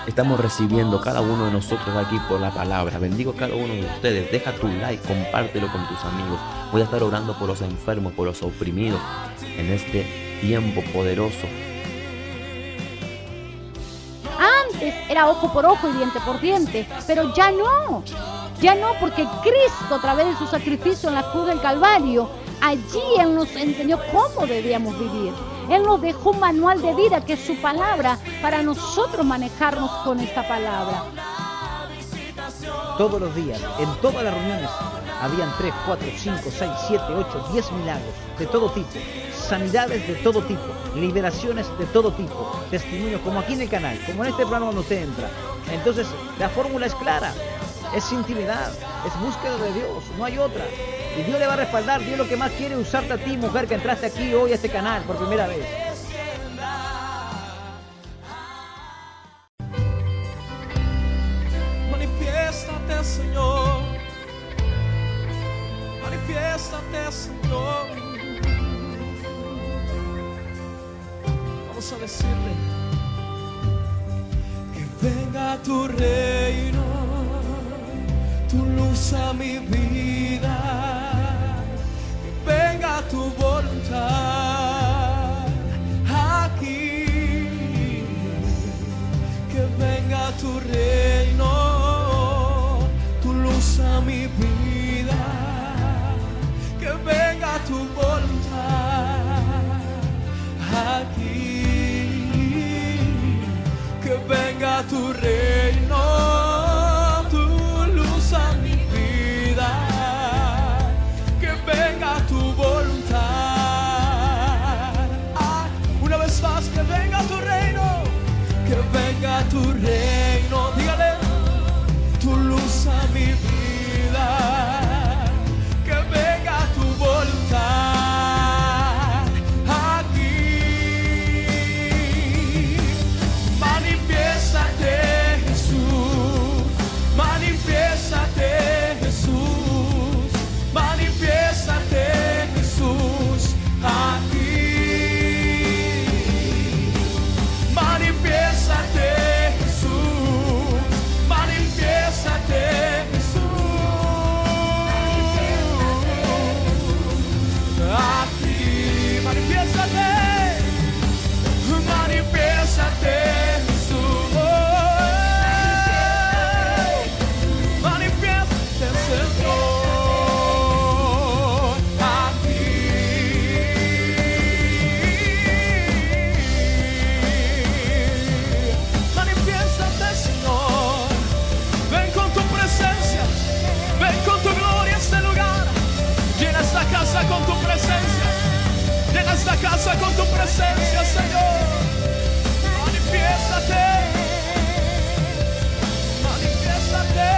estamos recibiendo cada uno de nosotros aquí por la palabra. Bendigo a cada uno de ustedes. Deja tu like, compártelo con tus amigos. Voy a estar orando por los enfermos, por los oprimidos en este tiempo poderoso. Antes era ojo por ojo y diente por diente, pero ya no. Ya no, porque Cristo, a través de su sacrificio en la cruz del Calvario, allí Él nos enseñó cómo debíamos vivir. Él nos dejó un manual de vida, que es su palabra, para nosotros manejarnos con esta palabra. Todos los días, en todas las reuniones, habían 3, 4, 5, 6, 7, 8, 10 milagros de todo tipo, sanidades de todo tipo, liberaciones de todo tipo, testimonios como aquí en el canal, como en este programa cuando usted entra. Entonces, la fórmula es clara, es intimidad, es búsqueda de Dios, no hay otra. Y Dios le va a respaldar. Dios lo que más quiere es usarte a ti, mujer, que entraste aquí hoy a este canal por primera vez. Manifiéstate, Señor. Manifiéstate, Señor. Vamos a decirle que venga tu reino, tu luz a mi vida. Venga tu voluntad aquí, que venga tu reino, tu luz a mi vida, que venga tu voluntad aquí, que venga tu reino. Que venga tu reino, que venga tu reino, dígale, tu luz a mi vida, que venga tu voluntad aquí. Manifiéstate, Jesús, manifiéstate, Jesús, manifiéstate, Jesús, aquí. Manifiéstate, Jesús, manifiéstate, Jesús, aquí, manifiéstate, manifiéstate, Jesús, manifiéstate, Señor, aquí. Casa con tu presencia, llena esta casa con tu presencia, Señor. Manifiéstate, manifiéstate,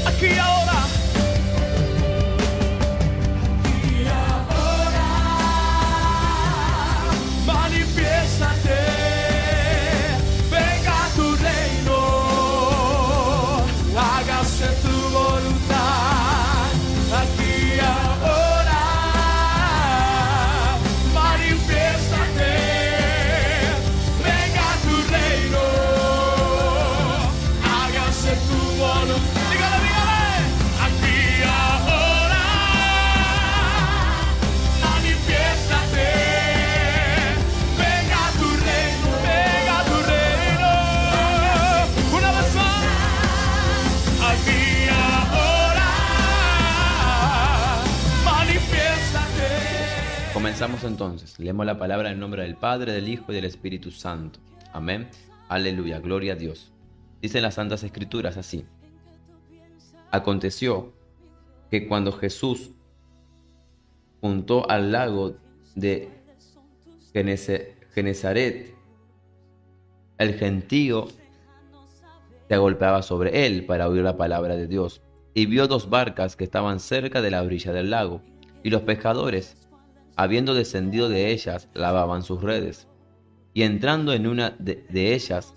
aquí ahora. Aquí ahora, manifiéstate, venga tu reino, hágase tu voluntad. Aquí ahora, manifiéstate, venga tu reino, hágase tu voluntad. Dígale, dígale, aquí ahora, manifiéstate, venga tu reino, venga tu reino. Una vez más, aquí ahora. Comenzamos entonces. Leemos la palabra en nombre del Padre, del Hijo y del Espíritu Santo. Amén. Aleluya. Gloria a Dios. Dicen las Santas Escrituras así. Aconteció que cuando Jesús juntó al lago de Genezaret, el gentío se agolpeaba sobre él para oír la palabra de Dios. Y vio dos barcas que estaban cerca de la orilla del lago, y los pescadores, habiendo descendido de ellas, lavaban sus redes. Y entrando en una de ellas,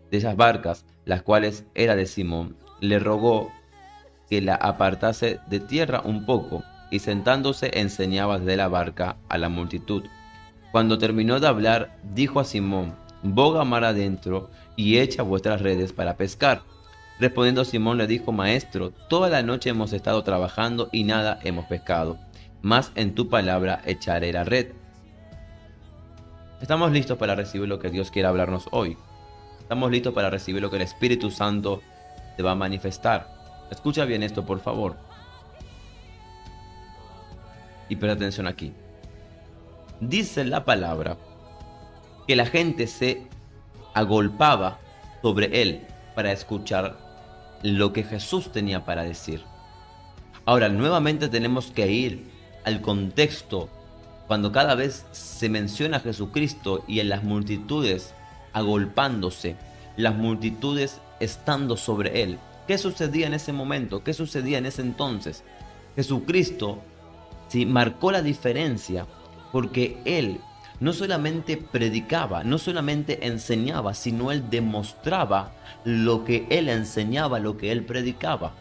de esas barcas, las cuales era de Simón, le rogó que la apartase de tierra un poco, y sentándose enseñaba desde la barca a la multitud. Cuando terminó de hablar, dijo a Simón: boga mar adentro y echa vuestras redes para pescar. Respondiendo Simón le dijo: Maestro, toda la noche hemos estado trabajando y nada hemos pescado, mas en tu palabra echaré la red. Estamos listos para recibir lo que Dios quiere hablarnos hoy. Estamos listos para recibir lo que el Espíritu Santo te va a manifestar. Escucha bien esto, por favor. Y presta atención aquí. Dice la palabra que la gente se agolpaba sobre él para escuchar lo que Jesús tenía para decir. Ahora, nuevamente tenemos que ir al contexto cuando cada vez se menciona a Jesucristo y en las multitudes agolpándose, las multitudes estando sobre él. ¿Qué sucedía en ese momento? ¿Qué sucedía en ese entonces? Jesucristo sí marcó la diferencia porque él no solamente predicaba, no solamente enseñaba, sino él demostraba lo que él enseñaba, lo que él predicaba.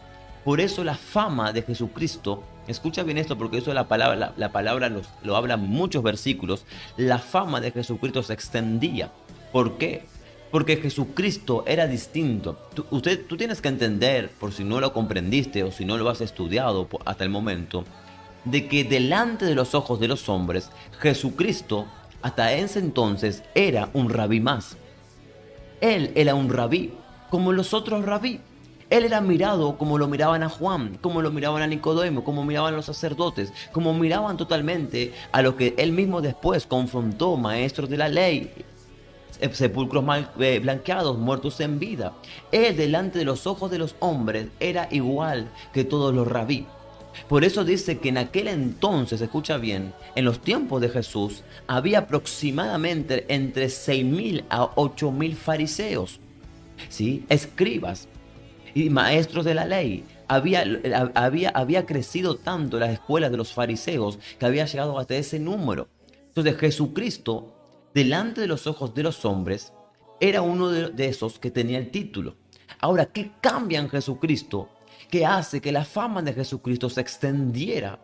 Por eso la fama de Jesucristo, escucha bien esto porque eso la palabra lo habla en muchos versículos, la fama de Jesucristo se extendía. ¿Por qué? Porque Jesucristo era distinto. Tú tienes que entender, por si no lo comprendiste o si no lo has estudiado hasta el momento, de que delante de los ojos de los hombres, Jesucristo hasta ese entonces era un rabí más. Él era un rabí, como los otros rabí. Él era mirado como lo miraban a Juan, como lo miraban a Nicodemo, como miraban los sacerdotes, como miraban totalmente a lo que él mismo después confrontó, maestros de la ley, sepulcros mal blanqueados, muertos en vida. Él delante de los ojos de los hombres era igual que todos los rabí. Por eso dice que en aquel entonces, escucha bien, en los tiempos de Jesús había aproximadamente entre 6.000 a 8.000 fariseos, ¿sí? Escribas y maestros de la ley. Había crecido tanto las escuelas de los fariseos que había llegado hasta ese número. Entonces Jesucristo, delante de los ojos de los hombres, era uno de esos que tenía el título. Ahora, ¿qué cambia en Jesucristo? Que hace que la fama de Jesucristo se extendiera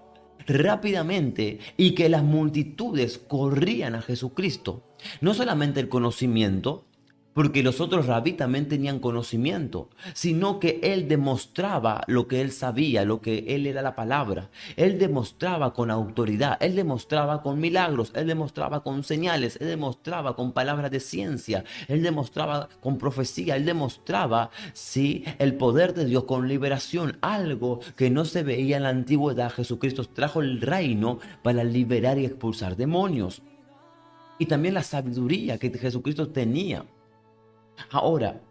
rápidamente y que las multitudes corrían a Jesucristo. No solamente el conocimiento, porque los otros rabí también tenían conocimiento, sino que él demostraba lo que él sabía, lo que él era la palabra. Él demostraba con autoridad, él demostraba con milagros, él demostraba con señales, él demostraba con palabras de ciencia, él demostraba con profecía, él demostraba, sí, el poder de Dios con liberación, algo que no se veía en la antigüedad. Jesucristo trajo el reino para liberar y expulsar demonios. Y también la sabiduría que Jesucristo tenía. Ahora,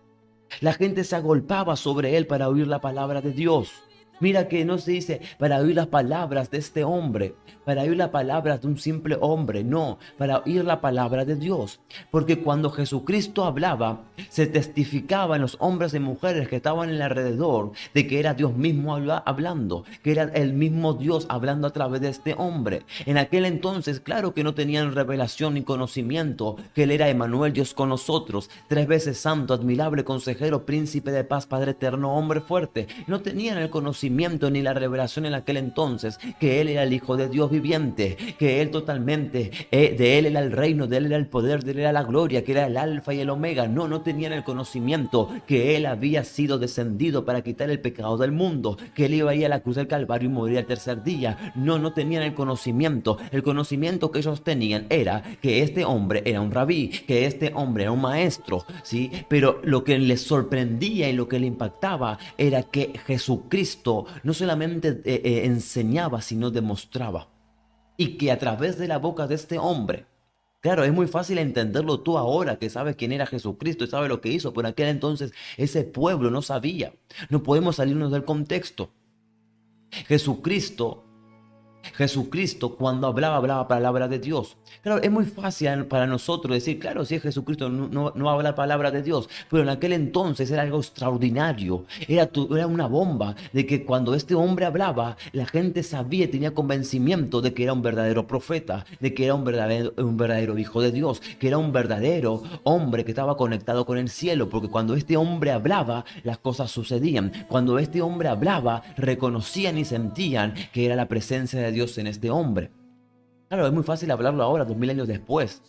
la gente se agolpaba sobre él para oír la palabra de Dios. Mira que no se dice para oír las palabras de este hombre, para oír las palabras de un simple hombre, no, para oír la palabra de Dios. Porque cuando Jesucristo hablaba, se testificaba en los hombres y mujeres que estaban en el alrededor de que era Dios mismo hablando, que era el mismo Dios hablando a través de este hombre. En aquel entonces, claro que no tenían revelación ni conocimiento que él era Emmanuel, Dios con nosotros, 3 veces santo, admirable consejero, príncipe de paz, Padre eterno, hombre fuerte. No tenían el conocimiento ni la revelación en aquel entonces que él era el Hijo de Dios viviente, que él totalmente, de él era el reino, de él era el poder, de él era la gloria, que era el alfa y el omega. No tenían el conocimiento que él había sido descendido para quitar el pecado del mundo, que él iba a ir a la cruz del Calvario y morir al tercer día. No tenían el conocimiento. El conocimiento que ellos tenían era que este hombre era un rabí, que este hombre era un maestro, ¿sí? Pero lo que les sorprendía y lo que le impactaba era que Jesucristo no solamente enseñaba, sino demostraba. Y que a través de la boca de este hombre, claro, es muy fácil entenderlo tú ahora que sabes quién era Jesucristo y sabes lo que hizo, pero en aquel entonces ese pueblo no sabía. No podemos salirnos del contexto. Jesucristo cuando hablaba palabra de Dios. Claro, es muy fácil para nosotros decir, claro, si es Jesucristo no habla palabra de Dios, pero en aquel entonces era algo extraordinario, era una bomba de que cuando este hombre hablaba, la gente sabía y tenía convencimiento de que era un verdadero profeta, de que era un verdadero hijo de Dios, que era un verdadero hombre que estaba conectado con el cielo, porque cuando este hombre hablaba, las cosas sucedían. Cuando este hombre hablaba, reconocían y sentían que era la presencia de Dios en este hombre. Claro, es muy fácil hablarlo ahora, 2000 años después.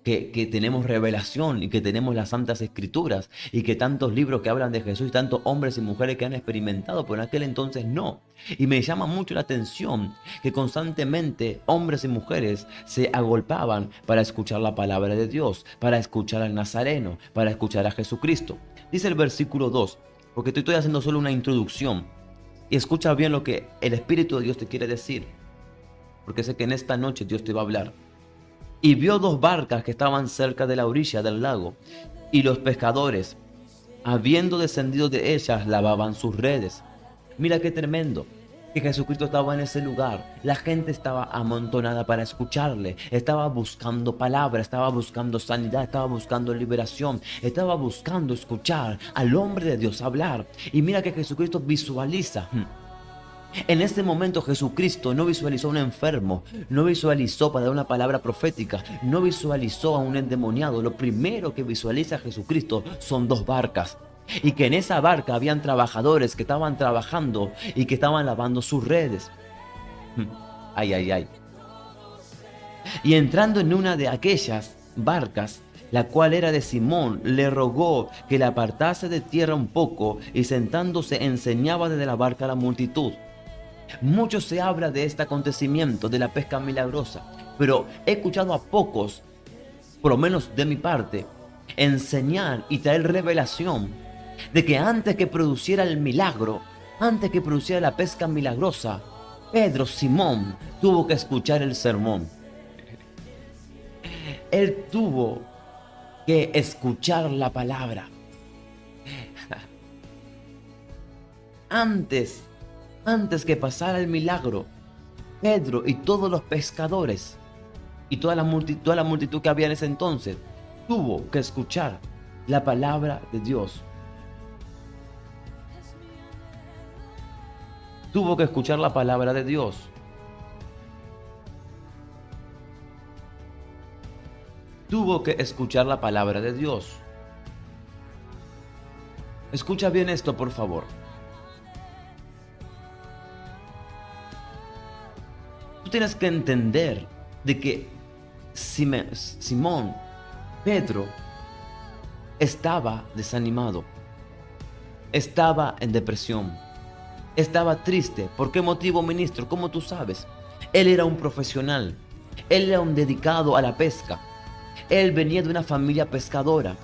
que tenemos revelación y que tenemos las Santas Escrituras y que tantos libros que hablan de Jesús y tantos hombres y mujeres que han experimentado, pero en aquel entonces no. Y me llama mucho la atención que constantemente hombres y mujeres se agolpaban para escuchar la palabra de Dios, para escuchar al Nazareno, para escuchar a Jesucristo. Dice el versículo 2, porque te estoy haciendo solo una introducción, y escucha bien lo que el Espíritu de Dios te quiere decir, porque sé que en esta noche Dios te va a hablar. Y vio 2 barcas que estaban cerca de la orilla del lago, y los pescadores, habiendo descendido de ellas, lavaban sus redes. Mira qué tremendo, que Jesucristo estaba en ese lugar. La gente estaba amontonada para escucharle, estaba buscando palabra, estaba buscando sanidad, estaba buscando liberación, estaba buscando escuchar al hombre de Dios hablar. Y mira que Jesucristo visualiza. En ese momento Jesucristo no visualizó a un enfermo, no visualizó para dar una palabra profética, no visualizó a un endemoniado. Lo primero que visualiza Jesucristo son 2 barcas. Y que en esa barca habían trabajadores que estaban trabajando y que estaban lavando sus redes. Ay, ay, ay. Y entrando en una de aquellas barcas, la cual era de Simón, le rogó que la apartase de tierra un poco, y sentándose enseñaba desde la barca a la multitud. Mucho se habla de este acontecimiento, de la pesca milagrosa, pero he escuchado a pocos, por lo menos de mi parte, enseñar y traer revelación de que antes que produciera el milagro, antes que produciera la pesca milagrosa, Pedro, Simón, tuvo que escuchar el sermón. Él tuvo que escuchar la palabra. Antes que pasara el milagro, Pedro y todos los pescadores y toda la multitud que había en ese entonces tuvo que escuchar la palabra de Dios. Tuvo que escuchar la palabra de Dios. Tuvo que escuchar la palabra de Dios. Escucha bien esto, por favor. Tú tienes que entender de que Simón, Pedro, estaba desanimado, estaba en depresión, estaba triste. ¿Por qué motivo, ministro? ¿Cómo tú sabes? Él era un profesional, él era un dedicado a la pesca, él venía de una familia pescadora.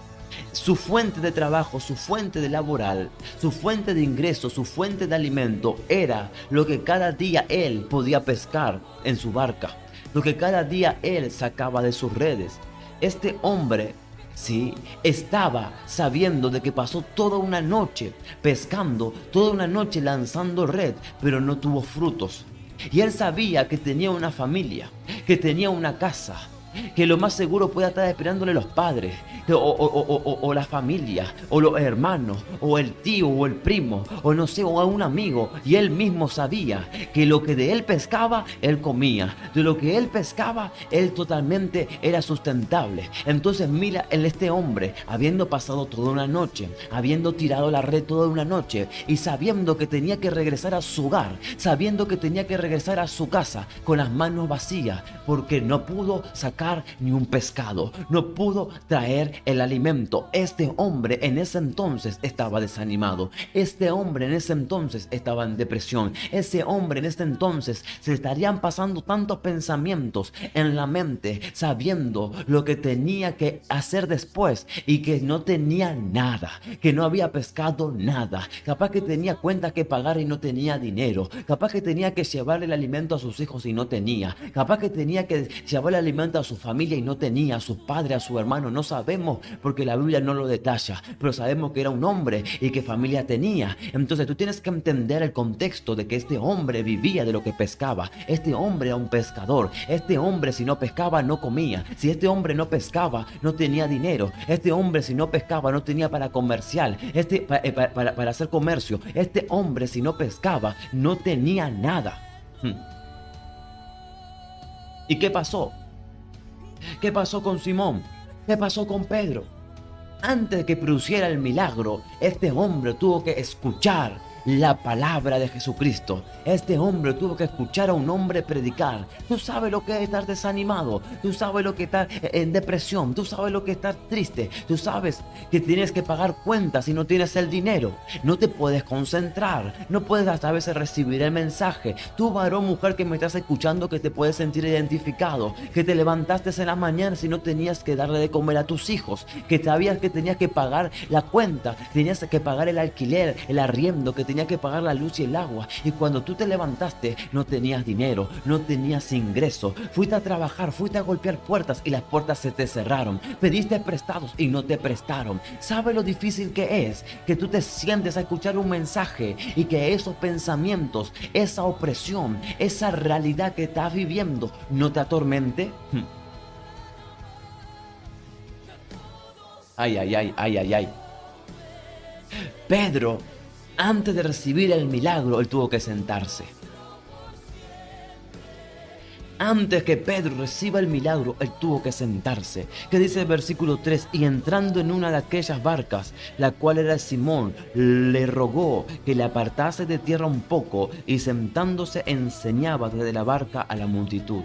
Su fuente de trabajo, su fuente de laboral, su fuente de ingreso, su fuente de alimento era lo que cada día él podía pescar en su barca, lo que cada día él sacaba de sus redes. Este hombre, sí, estaba sabiendo de que pasó toda una noche pescando, toda una noche lanzando red, pero no tuvo frutos. Y él sabía que tenía una familia, que tenía una casa, que lo más seguro pueda estar esperándole los padres, o la familia, o los hermanos, o el tío, o el primo, o no sé, o a un amigo. Y él mismo sabía que lo que de él pescaba, él comía. De lo que él pescaba, él totalmente era sustentable. Entonces mira en este hombre, habiendo pasado toda una noche, habiendo tirado la red toda una noche, y sabiendo que tenía que regresar a su hogar, sabiendo que tenía que regresar a su casa con las manos vacías, porque no pudo sacar ni un pescado, no pudo traer el alimento. Este hombre en ese entonces estaba desanimado. Este hombre en ese entonces estaba en depresión. Ese hombre en ese entonces se estarían pasando tantos pensamientos en la mente, sabiendo lo que tenía que hacer después y que no tenía nada, que no había pescado nada. Capaz que tenía cuentas que pagar y no tenía dinero. Capaz que tenía que llevarle el alimento a sus hijos y no tenía. Capaz que tenía que llevarle el alimento a su familia y no tenía, a sus padres, a su hermano. No sabemos porque la Biblia no lo detalla, pero sabemos que era un hombre y que familia tenía. Entonces tú tienes que entender el contexto de que este hombre vivía de lo que pescaba. Este hombre era un pescador. Este hombre, si no pescaba, no comía. Si este hombre no pescaba, no tenía dinero. Este hombre, si no pescaba, no tenía para comercial, para hacer comercio. Este hombre, si no pescaba, no tenía nada. ¿Y qué pasó? ¿Qué pasó con Simón? ¿Qué pasó con Pedro? Antes de que produciera el milagro, este hombre tuvo que escuchar la palabra de Jesucristo. Este hombre tuvo que escuchar a un hombre predicar. Tú sabes lo que es estar desanimado, tú sabes lo que es estar en depresión, tú sabes lo que es estar triste, tú sabes que tienes que pagar cuentas y no tienes el dinero, no te puedes concentrar, no puedes hasta a veces recibir el mensaje. Tú, varón, mujer que me estás escuchando, que te puedes sentir identificado, que te levantaste en la mañana si no tenías que darle de comer a tus hijos, que sabías que tenías que pagar la cuenta, tenías que pagar el alquiler, el arriendo, que tenías que pagar la luz y el agua, y cuando tú te levantaste no tenías dinero, no tenías ingreso, fuiste a trabajar, fuiste a golpear puertas y las puertas se te cerraron, pediste prestados y no te prestaron. ¿Sabes lo difícil que es que tú te sientes a escuchar un mensaje y que esos pensamientos, esa opresión, esa realidad que estás viviendo no te atormente? Ay, ay, ay, ay, ay, ay. Pedro, antes de recibir el milagro, él tuvo que sentarse. Antes que Pedro reciba el milagro, él tuvo que sentarse. Que dice el versículo 3, y entrando en una de aquellas barcas, la cual era Simón, le rogó que le apartase de tierra un poco, y sentándose enseñaba desde la barca a la multitud.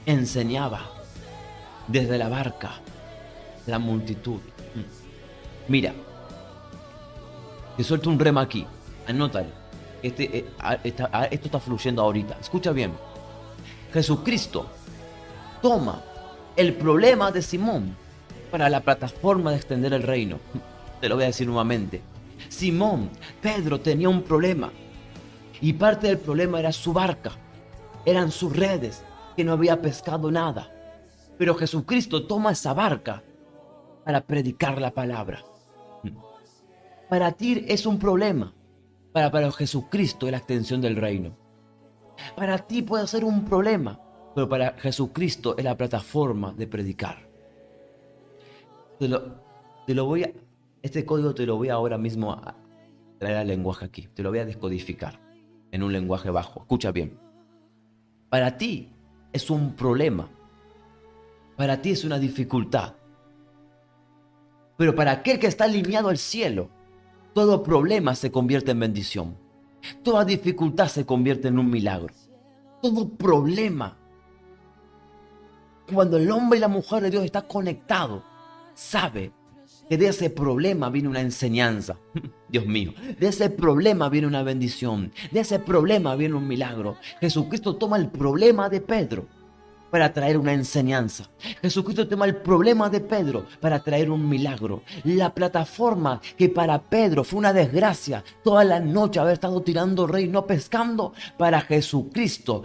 Enseñaba desde la barca la multitud. Mira, te suelto un rema aquí, anótalo. Esto está fluyendo ahorita. Escucha bien. Jesucristo toma el problema de Simón para la plataforma de extender el reino. Te lo voy a decir nuevamente. Pedro tenía un problema, y parte del problema era su barca, eran sus redes, que no había pescado nada. Pero Jesucristo toma esa barca para predicar la palabra. Para ti es un problema, para Jesucristo es la extensión del reino. Para ti puede ser un problema, pero para Jesucristo es la plataforma de predicar. Este código te lo voy ahora mismo a traer al lenguaje aquí. Te lo voy a descodificar en un lenguaje bajo. Escucha bien. Para ti es un problema. Para ti es una dificultad. Pero para aquel que está alineado al cielo, todo problema se convierte en bendición. Toda dificultad se convierte en un milagro. Todo problema. Cuando el hombre y la mujer de Dios están conectados, sabe que de ese problema viene una enseñanza. Dios mío, de ese problema viene una bendición. De ese problema viene un milagro. Jesucristo toma el problema de Pedro para traer una enseñanza. Jesucristo toma el problema de Pedro para traer un milagro. La plataforma que para Pedro fue una desgracia, toda la noche haber estado tirando rey, no pescando, para Jesucristo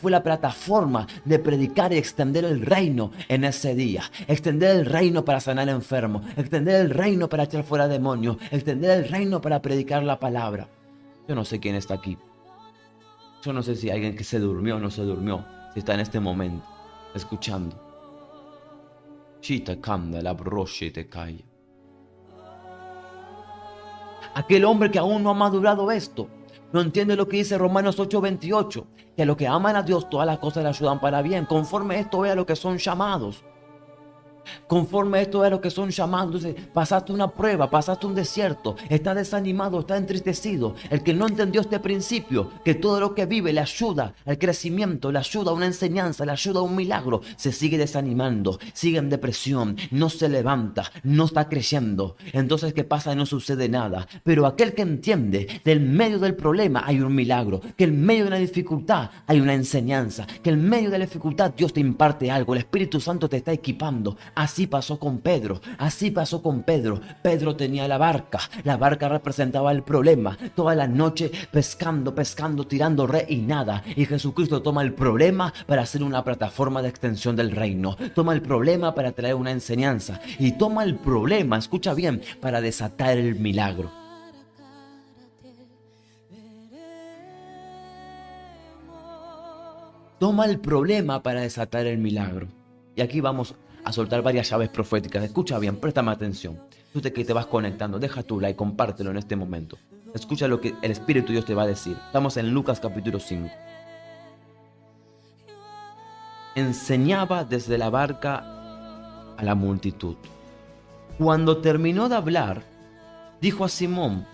fue la plataforma de predicar y extender el reino en ese día. Extender el reino para sanar enfermos, extender el reino para echar fuera demonios, extender el reino para predicar la palabra. Yo no sé quién está aquí. Yo no sé si alguien que se durmió o no se durmió, si está en este momento escuchando. Chita cambia la broche y te cae. Aquel hombre que aún no ha madurado esto, no entiende lo que dice Romanos 8:28, que a los que aman a Dios todas las cosas le ayudan para bien. Conforme esto vea lo que son llamados. Conforme esto es lo que son llamados. Entonces, pasaste una prueba, pasaste un desierto, estás desanimado, estás entristecido. El que no entendió este principio, que todo lo que vive le ayuda al crecimiento, le ayuda a una enseñanza, le ayuda a un milagro, se sigue desanimando, sigue en depresión, no se levanta, no está creciendo. Entonces, ¿qué pasa? No sucede nada. Pero aquel que entiende que en medio del problema hay un milagro, que en medio de una dificultad hay una enseñanza, que en medio de la dificultad Dios te imparte algo, el Espíritu Santo te está equipando. Así pasó con Pedro, así pasó con Pedro. Pedro tenía la barca representaba el problema, toda la noche pescando, tirando red y nada. Y Jesucristo toma el problema para hacer una plataforma de extensión del reino, toma el problema para traer una enseñanza y toma el problema, escucha bien, para desatar el milagro. Toma el problema para desatar el milagro. Y aquí vamos a soltar varias llaves proféticas. Escucha bien, préstame atención. Tú que te vas conectando, deja tu like, compártelo en este momento. Escucha lo que el Espíritu de Dios te va a decir. Estamos en Lucas capítulo 5. Enseñaba desde la barca a la multitud. Cuando terminó de hablar, dijo a Simón: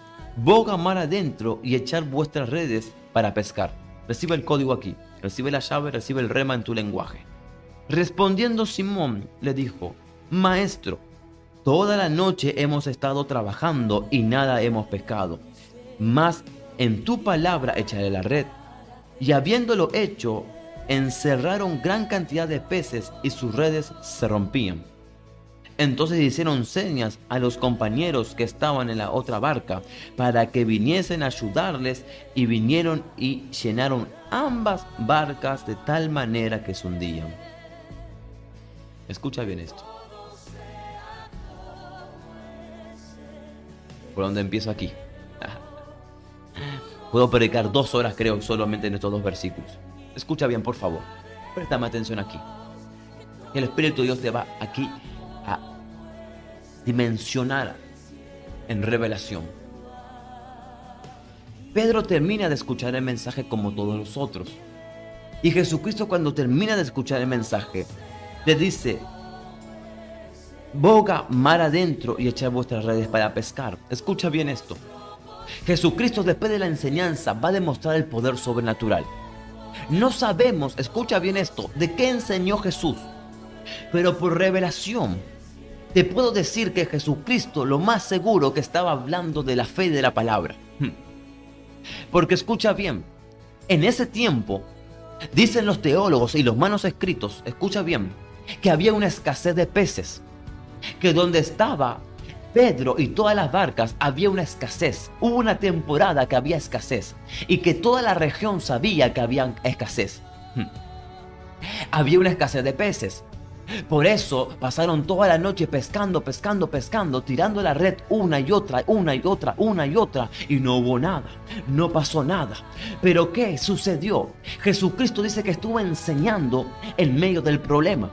boga mar adentro y echar vuestras redes para pescar. Recibe el código aquí, recibe la llave, recibe el rema en tu lenguaje. Respondiendo Simón le dijo: Maestro, toda la noche hemos estado trabajando y nada hemos pescado, mas en tu palabra echaré la red. Y habiéndolo hecho, encerraron gran cantidad de peces y sus redes se rompían. Entonces hicieron señas a los compañeros que estaban en la otra barca para que viniesen a ayudarles, y vinieron y llenaron ambas barcas de tal manera que se hundían. Escucha bien esto. ¿Por dónde empiezo aquí? Puedo predicar 2 horas, creo, solamente en estos 2 versículos. Escucha bien, por favor. Préstame atención aquí. El Espíritu de Dios te va aquí a dimensionar en revelación. Pedro termina de escuchar el mensaje como todos los otros. Y Jesucristo, cuando termina de escuchar el mensaje, le dice: boga mar adentro y echad vuestras redes para pescar. Escucha bien esto. Jesucristo, después de la enseñanza, va a demostrar el poder sobrenatural. No sabemos, escucha bien esto, de qué enseñó Jesús, pero por revelación te puedo decir que Jesucristo, lo más seguro, que estaba hablando de la fe y de la palabra. Porque escucha bien, en ese tiempo, dicen los teólogos y los manuscritos, escucha bien, que había una escasez de peces, que donde estaba Pedro y todas las barcas había una escasez. Hubo una temporada que había escasez y que toda la región sabía que había escasez. Había una escasez de peces. Por eso pasaron toda la noche pescando, tirando la red una y otra, y no hubo nada, no pasó nada. Pero ¿qué sucedió? Jesucristo dice que estuvo enseñando en medio del problema.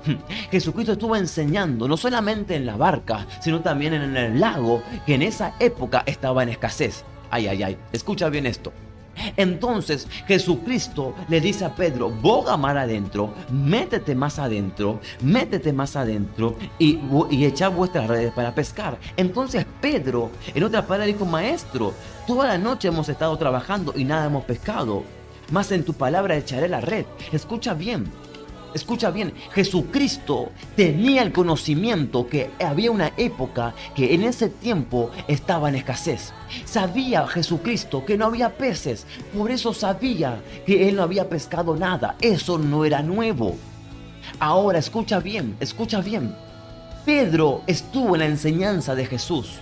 Jesucristo estuvo enseñando no solamente en la barca, sino también en el lago, que en esa época estaba en escasez. Ay, escucha bien esto. Entonces Jesucristo le dice a Pedro: boga mar adentro, métete más adentro y echa vuestras redes para pescar. Entonces Pedro, en otras palabras, dijo: Maestro, toda la noche hemos estado trabajando y nada hemos pescado, mas en tu palabra echaré la red. Escucha bien, Jesucristo tenía el conocimiento que había una época que en ese tiempo estaba en escasez. Sabía Jesucristo que no había peces, por eso sabía que él no había pescado nada. Eso no era nuevo. Ahora escucha bien. Pedro estuvo en la enseñanza de Jesús.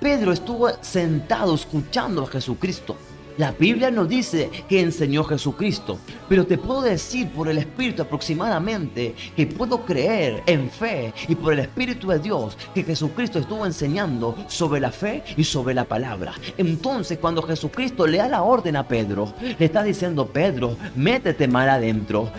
Pedro estuvo sentado escuchando a Jesucristo. La Biblia no dice que enseñó Jesucristo, pero te puedo decir por el Espíritu aproximadamente que puedo creer en fe y por el Espíritu de Dios que Jesucristo estuvo enseñando sobre la fe y sobre la palabra. Entonces, cuando Jesucristo le da la orden a Pedro, le está diciendo: Pedro, métete mar adentro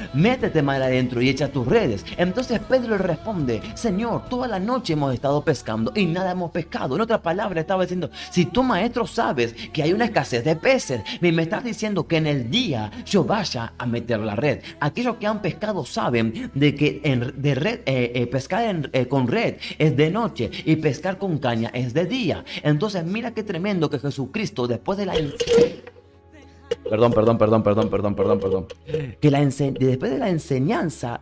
y echa tus redes. Entonces Pedro le responde: Señor, toda la noche hemos estado pescando y nada hemos pescado. En otras palabras, estaba diciendo: si tú, maestro, sabes que hay una escasez de peces, me estás diciendo que en el día yo vaya a meter la red. Aquellos que han pescado saben de que pescar con red es de noche y pescar con caña es de día. Entonces mira qué tremendo que Jesucristo, después de la después de la enseñanza,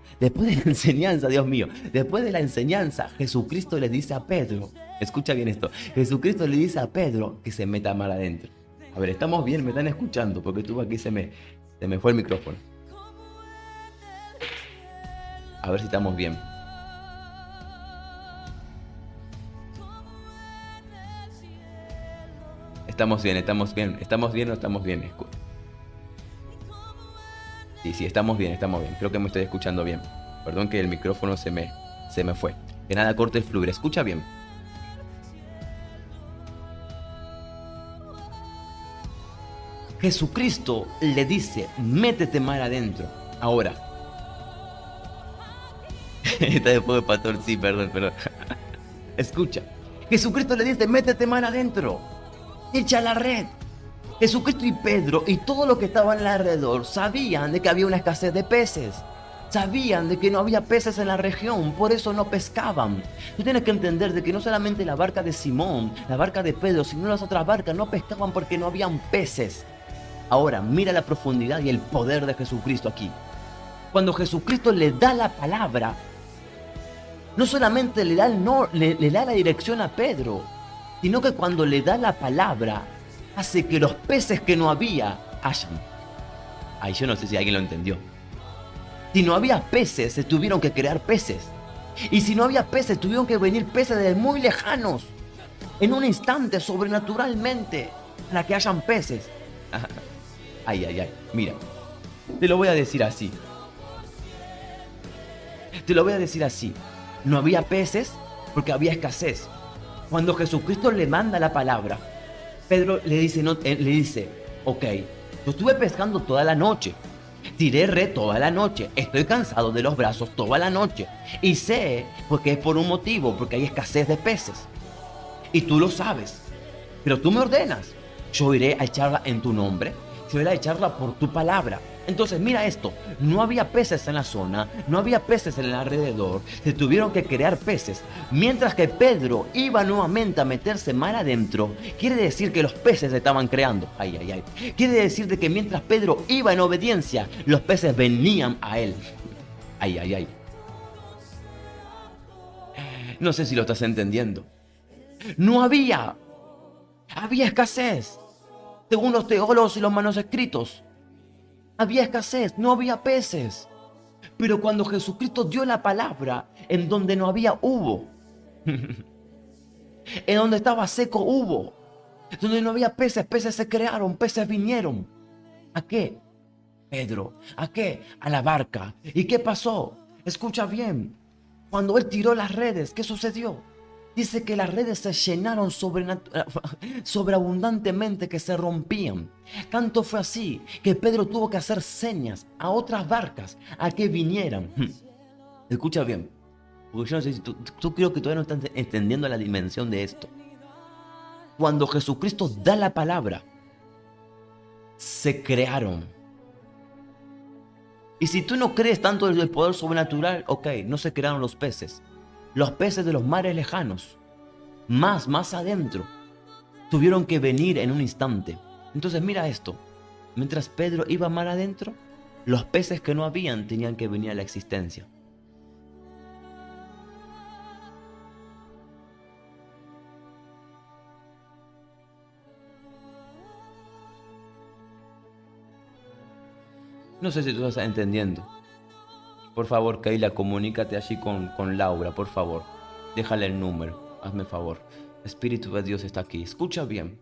Dios mío, después de la enseñanza, Jesucristo le dice a Pedro, escucha bien esto, Jesucristo le dice a Pedro que se meta mar adentro. A ver, ¿estamos bien? ¿Me están escuchando? Porque tú aquí se me fue el micrófono. A ver si estamos bien. Estamos bien o estamos bien. Sí, estamos bien. Creo que me estoy escuchando bien. Perdón que el micrófono se me fue. Que nada corte el fluir. Escucha bien. Jesucristo le dice: métete mar adentro. Ahora. Está después de pastor, sí, perdón. Escucha. Jesucristo le dice: métete mar adentro. Echa la red. Jesucristo y Pedro y todos los que estaban alrededor sabían de que había una escasez de peces. Sabían de que no había peces en la región, por eso no pescaban. Tú tienes que entender de que no solamente la barca de Simón, la barca de Pedro, sino las otras barcas no pescaban porque no habían peces. Ahora, mira la profundidad y el poder de Jesucristo aquí. Cuando Jesucristo le da la palabra, no solamente le da, le da la dirección a Pedro, sino que cuando le da la palabra, hace que los peces que no había hayan. Ay, yo no sé si alguien lo entendió. Si no había peces, se tuvieron que crear peces. Y si no había peces, tuvieron que venir peces de muy lejanos. En un instante, sobrenaturalmente, para que hayan peces. Ay, ay, ay. Mira, te lo voy a decir así. Te lo voy a decir así. No había peces porque había escasez. Cuando Jesucristo le manda la palabra, Pedro le dice, ok, yo estuve pescando toda la noche. Tiré red toda la noche, estoy cansado de los brazos toda la noche y sé porque es por un motivo, porque hay escasez de peces y tú lo sabes, pero tú me ordenas, yo iré a echarla en tu nombre, yo iré a echarla por tu palabra. Entonces mira esto, no había peces en la zona, no había peces en el alrededor, se tuvieron que crear peces. Mientras que Pedro iba nuevamente a meterse mar adentro, quiere decir que los peces se estaban creando. Ay, ay, ay. Quiere decir de que mientras Pedro iba en obediencia, los peces venían a él. Ay, ay, ay. No sé si lo estás entendiendo. No había escasez, según los teólogos y los manuscritos. Había escasez, no había peces. Pero cuando Jesucristo dio la palabra, en donde no había hubo. En donde estaba seco hubo. Donde no había peces, peces se crearon, peces vinieron. ¿A qué? Pedro. ¿A qué? A la barca. ¿Y qué pasó? Escucha bien. Cuando él tiró las redes, ¿qué sucedió? Dice que las redes se llenaron sobreabundantemente, que se rompían. Tanto fue así que Pedro tuvo que hacer señas a otras barcas a que vinieran. Escucha bien, porque yo no sé si tú creo que todavía no estás entendiendo la dimensión de esto. Cuando Jesucristo da la palabra, se crearon. Y si tú no crees tanto en el poder sobrenatural, ok, no se crearon los peces. Los peces de los mares lejanos, más adentro, tuvieron que venir en un instante. Entonces mira esto, mientras Pedro iba mar adentro, los peces que no habían tenían que venir a la existencia. No sé si tú estás entendiendo. Por favor, Keila, comunícate allí con Laura, por favor. Déjale el número, hazme favor. Espíritu de Dios está aquí. Escucha bien.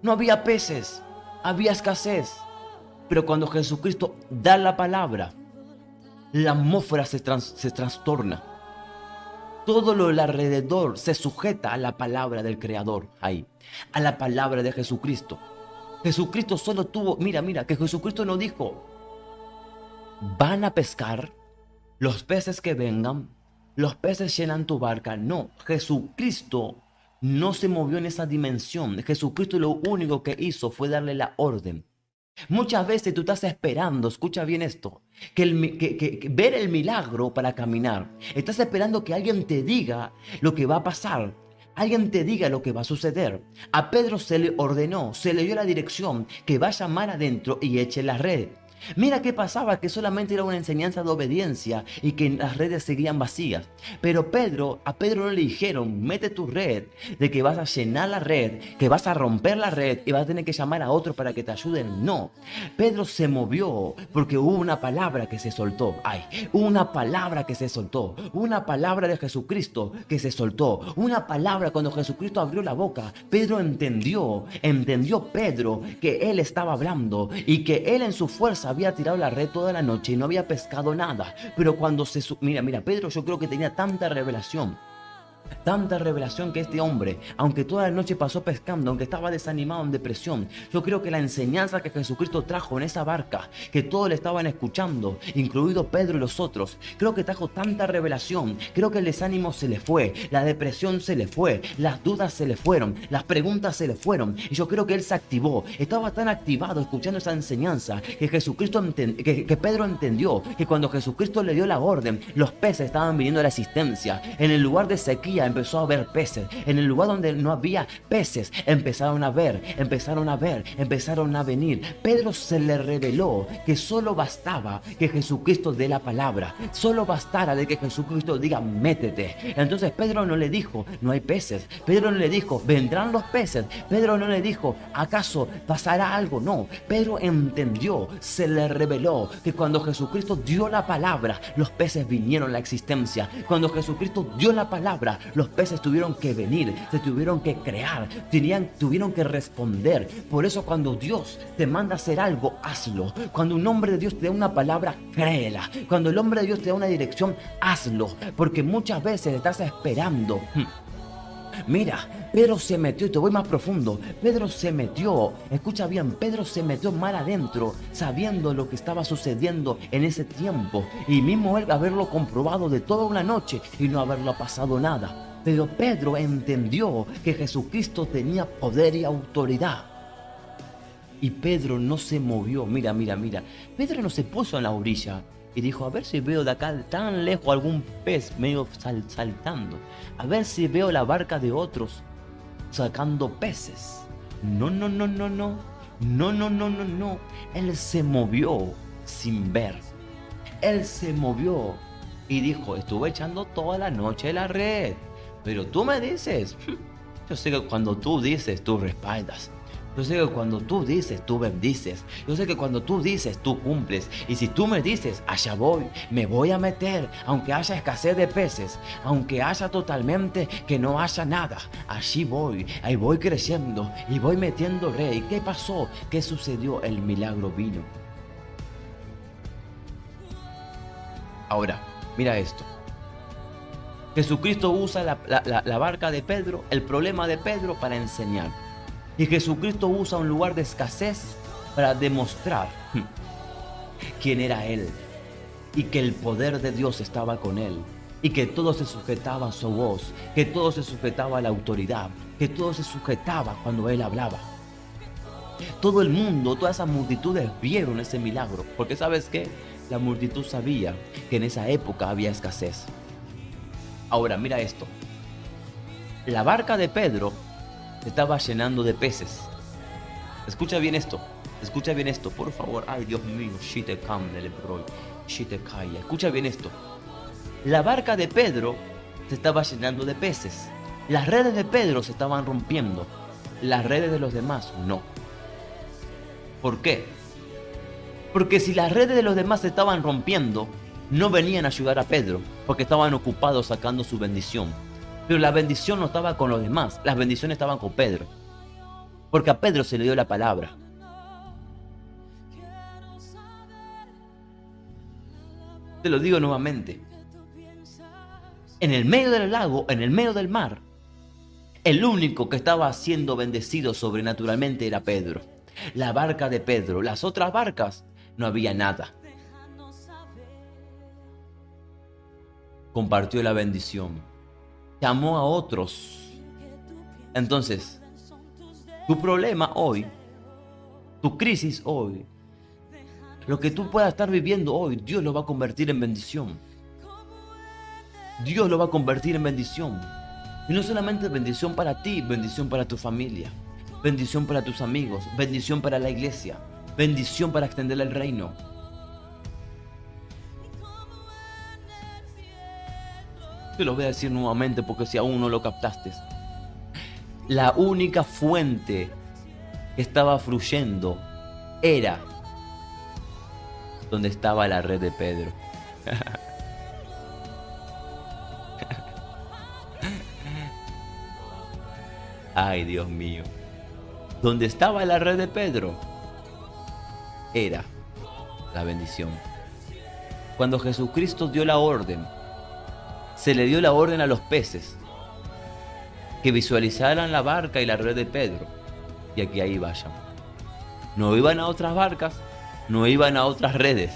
No había peces, había escasez. Pero cuando Jesucristo da la palabra, la atmósfera se trastorna. Todo lo alrededor se sujeta a la palabra del Creador, ahí, a la palabra de Jesucristo. Jesucristo solo tuvo, mira, que Jesucristo no dijo, van a pescar, los peces que vengan, los peces llenan tu barca. No, Jesucristo no se movió en esa dimensión. Jesucristo lo único que hizo fue darle la orden. Muchas veces tú estás esperando, escucha bien esto, que ver el milagro para caminar. Estás esperando que alguien te diga lo que va a pasar. Alguien te diga lo que va a suceder. A Pedro se le ordenó, se le dio la dirección, que vaya mar adentro y eche la red. Mira qué pasaba, que solamente era una enseñanza de obediencia y que las redes seguían vacías. Pero a Pedro no le dijeron, mete tu red, de que vas a llenar la red, que vas a romper la red y vas a tener que llamar a otro para que te ayuden. No, Pedro se movió porque hubo una palabra que se soltó. Una palabra que se soltó, una palabra de Jesucristo que se soltó, una palabra cuando Jesucristo abrió la boca. Pedro entendió Pedro que él estaba hablando y que él en su fuerza había tirado la red toda la noche y no había pescado nada. Pero cuando mira, Pedro, yo creo que tenía tanta revelación Tanta revelación que este hombre, aunque toda la noche pasó pescando, aunque estaba desanimado en depresión, yo creo que la enseñanza que Jesucristo trajo en esa barca, que todos le estaban escuchando, incluido Pedro y los otros, creo que trajo tanta revelación. Creo que el desánimo se le fue, la depresión se le fue, las dudas se le fueron, las preguntas se le fueron. Y yo creo que él se activó. Estaba tan activado escuchando esa enseñanza que que Pedro entendió que cuando Jesucristo le dio la orden, los peces estaban viniendo a la existencia. En el lugar de sequía empezó a haber peces. En el lugar donde no había peces, empezaron a venir. Pedro se le reveló que solo bastaba que Jesucristo dé la palabra. Solo bastara de que Jesucristo diga, métete. Entonces Pedro no le dijo, no hay peces. Pedro no le dijo, vendrán los peces. Pedro no le dijo, ¿acaso pasará algo? No. Pedro entendió, se le reveló que cuando Jesucristo dio la palabra, los peces vinieron a la existencia. Cuando Jesucristo dio la palabra, los peces tuvieron que venir, se tuvieron que crear, tuvieron que responder. Por eso cuando Dios te manda a hacer algo, hazlo. Cuando un hombre de Dios te da una palabra, créela. Cuando el hombre de Dios te da una dirección, hazlo. Porque muchas veces estás esperando. Mira, Pedro se metió, y te voy más profundo. Pedro se metió, escucha bien, Pedro se metió mal adentro, sabiendo lo que estaba sucediendo en ese tiempo. Y mismo él haberlo comprobado de toda una noche y no haberlo pasado nada. Pero Pedro entendió que Jesucristo tenía poder y autoridad. Y Pedro no se movió, mira. Pedro no se puso en la orilla y dijo, a ver si veo de acá tan lejos algún pez medio saltando. A ver si veo la barca de otros sacando peces. No. Él se movió sin ver. Él se movió y dijo, estuve echando toda la noche la red. Pero tú me dices, yo sé que cuando tú dices, tú respaldas. Yo sé que cuando tú dices, tú bendices. Yo sé que cuando tú dices, tú cumples. Y si tú me dices, allá voy, me voy a meter, aunque haya escasez de peces, aunque haya totalmente que no haya nada, allí voy, ahí voy creciendo y voy metiendo rey. ¿Qué pasó? ¿Qué sucedió? El milagro vino. Ahora, mira esto. Jesucristo usa la barca de Pedro, el problema de Pedro, para enseñar. Y Jesucristo usa un lugar de escasez para demostrar quién era Él. Y que el poder de Dios estaba con Él. Y que todo se sujetaba a su voz. Que todo se sujetaba a la autoridad. Que todo se sujetaba cuando Él hablaba. Todo el mundo, todas esas multitudes vieron ese milagro. Porque ¿sabes qué? La multitud sabía que en esa época había escasez. Ahora, mira esto. La barca de Pedro se estaba llenando de peces. Escucha bien esto, por favor. Ay, Dios mío, escucha bien esto. La barca de Pedro se estaba llenando de peces. Las redes de Pedro se estaban rompiendo. Las redes de los demás no. ¿Por qué? Porque si las redes de los demás se estaban rompiendo, no venían a ayudar a Pedro, porque estaban ocupados sacando su bendición. Pero la bendición no estaba con los demás, las bendiciones estaban con Pedro. Porque a Pedro se le dio la palabra. Te lo digo nuevamente. En el medio del lago, en el medio del mar, el único que estaba siendo bendecido sobrenaturalmente era Pedro. La barca de Pedro, las otras barcas, no había nada. Compartió la bendición. Llamó a otros. Entonces, tu problema hoy, tu crisis hoy, lo que tú puedas estar viviendo hoy, Dios lo va a convertir en bendición. Dios lo va a convertir en bendición. Y no solamente bendición para ti, bendición para tu familia, bendición para tus amigos, bendición para la iglesia, bendición para extender el reino. Te lo voy a decir nuevamente porque si aún no lo captaste. La única fuente que estaba fluyendo era donde estaba la red de Pedro. Ay, Dios mío. Donde estaba la red de Pedro era la bendición. Cuando Jesucristo dio la orden, se le dio la orden a los peces que visualizaran la barca y la red de Pedro, y a que ahí vayan. No iban a otras barcas, no iban a otras redes,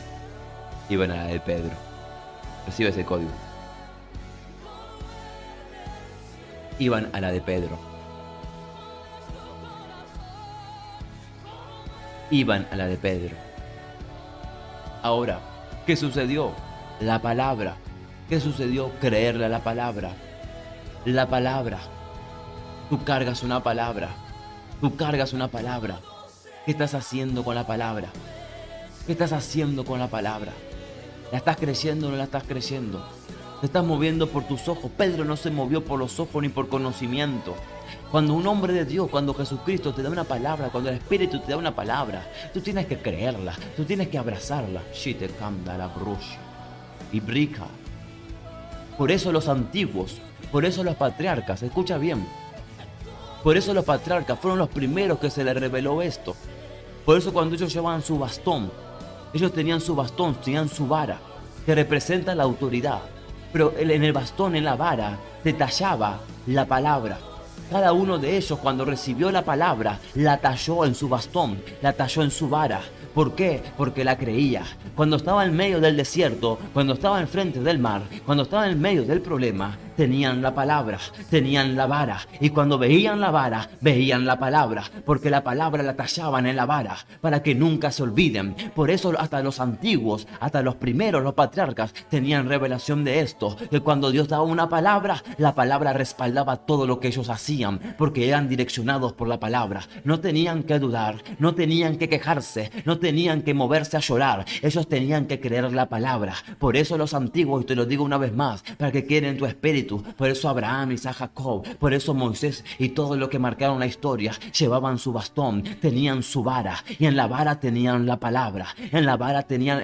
iban a la de Pedro. Recibe ese código. Iban a la de Pedro. Iban a la de Pedro. Ahora, ¿qué sucedió? La palabra. ¿Qué sucedió? Creerle a la palabra. La palabra. Tú cargas una palabra. Tú cargas una palabra. ¿Qué estás haciendo con la palabra? ¿Qué estás haciendo con la palabra? ¿La estás creyendo o no la estás creyendo? Te estás moviendo por tus ojos. Pedro no se movió por los ojos ni por conocimiento. Cuando un hombre de Dios, cuando Jesucristo te da una palabra, cuando el Espíritu te da una palabra, tú tienes que creerla, tú tienes que abrazarla. Y brica. Por eso los antiguos, por eso los patriarcas, escucha bien, por eso los patriarcas fueron los primeros que se les reveló esto. Por eso cuando ellos llevaban su bastón, ellos tenían su bastón, tenían su vara, que representa la autoridad. Pero en el bastón, en la vara, se tallaba la palabra. Cada uno de ellos cuando recibió la palabra, la talló en su bastón, la talló en su vara. ¿Por qué? Porque la creía. Cuando estaba en medio del desierto, cuando estaba enfrente del mar, cuando estaba en medio del problema, tenían la palabra, tenían la vara. Y cuando veían la vara, veían la palabra, porque la palabra la tallaban en la vara, para que nunca se olviden. Por eso hasta los antiguos, hasta los primeros, los patriarcas, tenían revelación de esto, que cuando Dios daba una palabra, la palabra respaldaba todo lo que ellos hacían, porque eran direccionados por la palabra. No tenían que dudar, no tenían que quejarse, no tenían que moverse a llorar, ellos tenían que creer la palabra. Por eso los antiguos, y te lo digo una vez más, para que quede en tu espíritu, por eso Abraham, Isaac, Jacob, por eso Moisés y todo lo que marcaron la historia, llevaban su bastón, tenían su vara, y en la vara tenían la palabra, en la vara tenían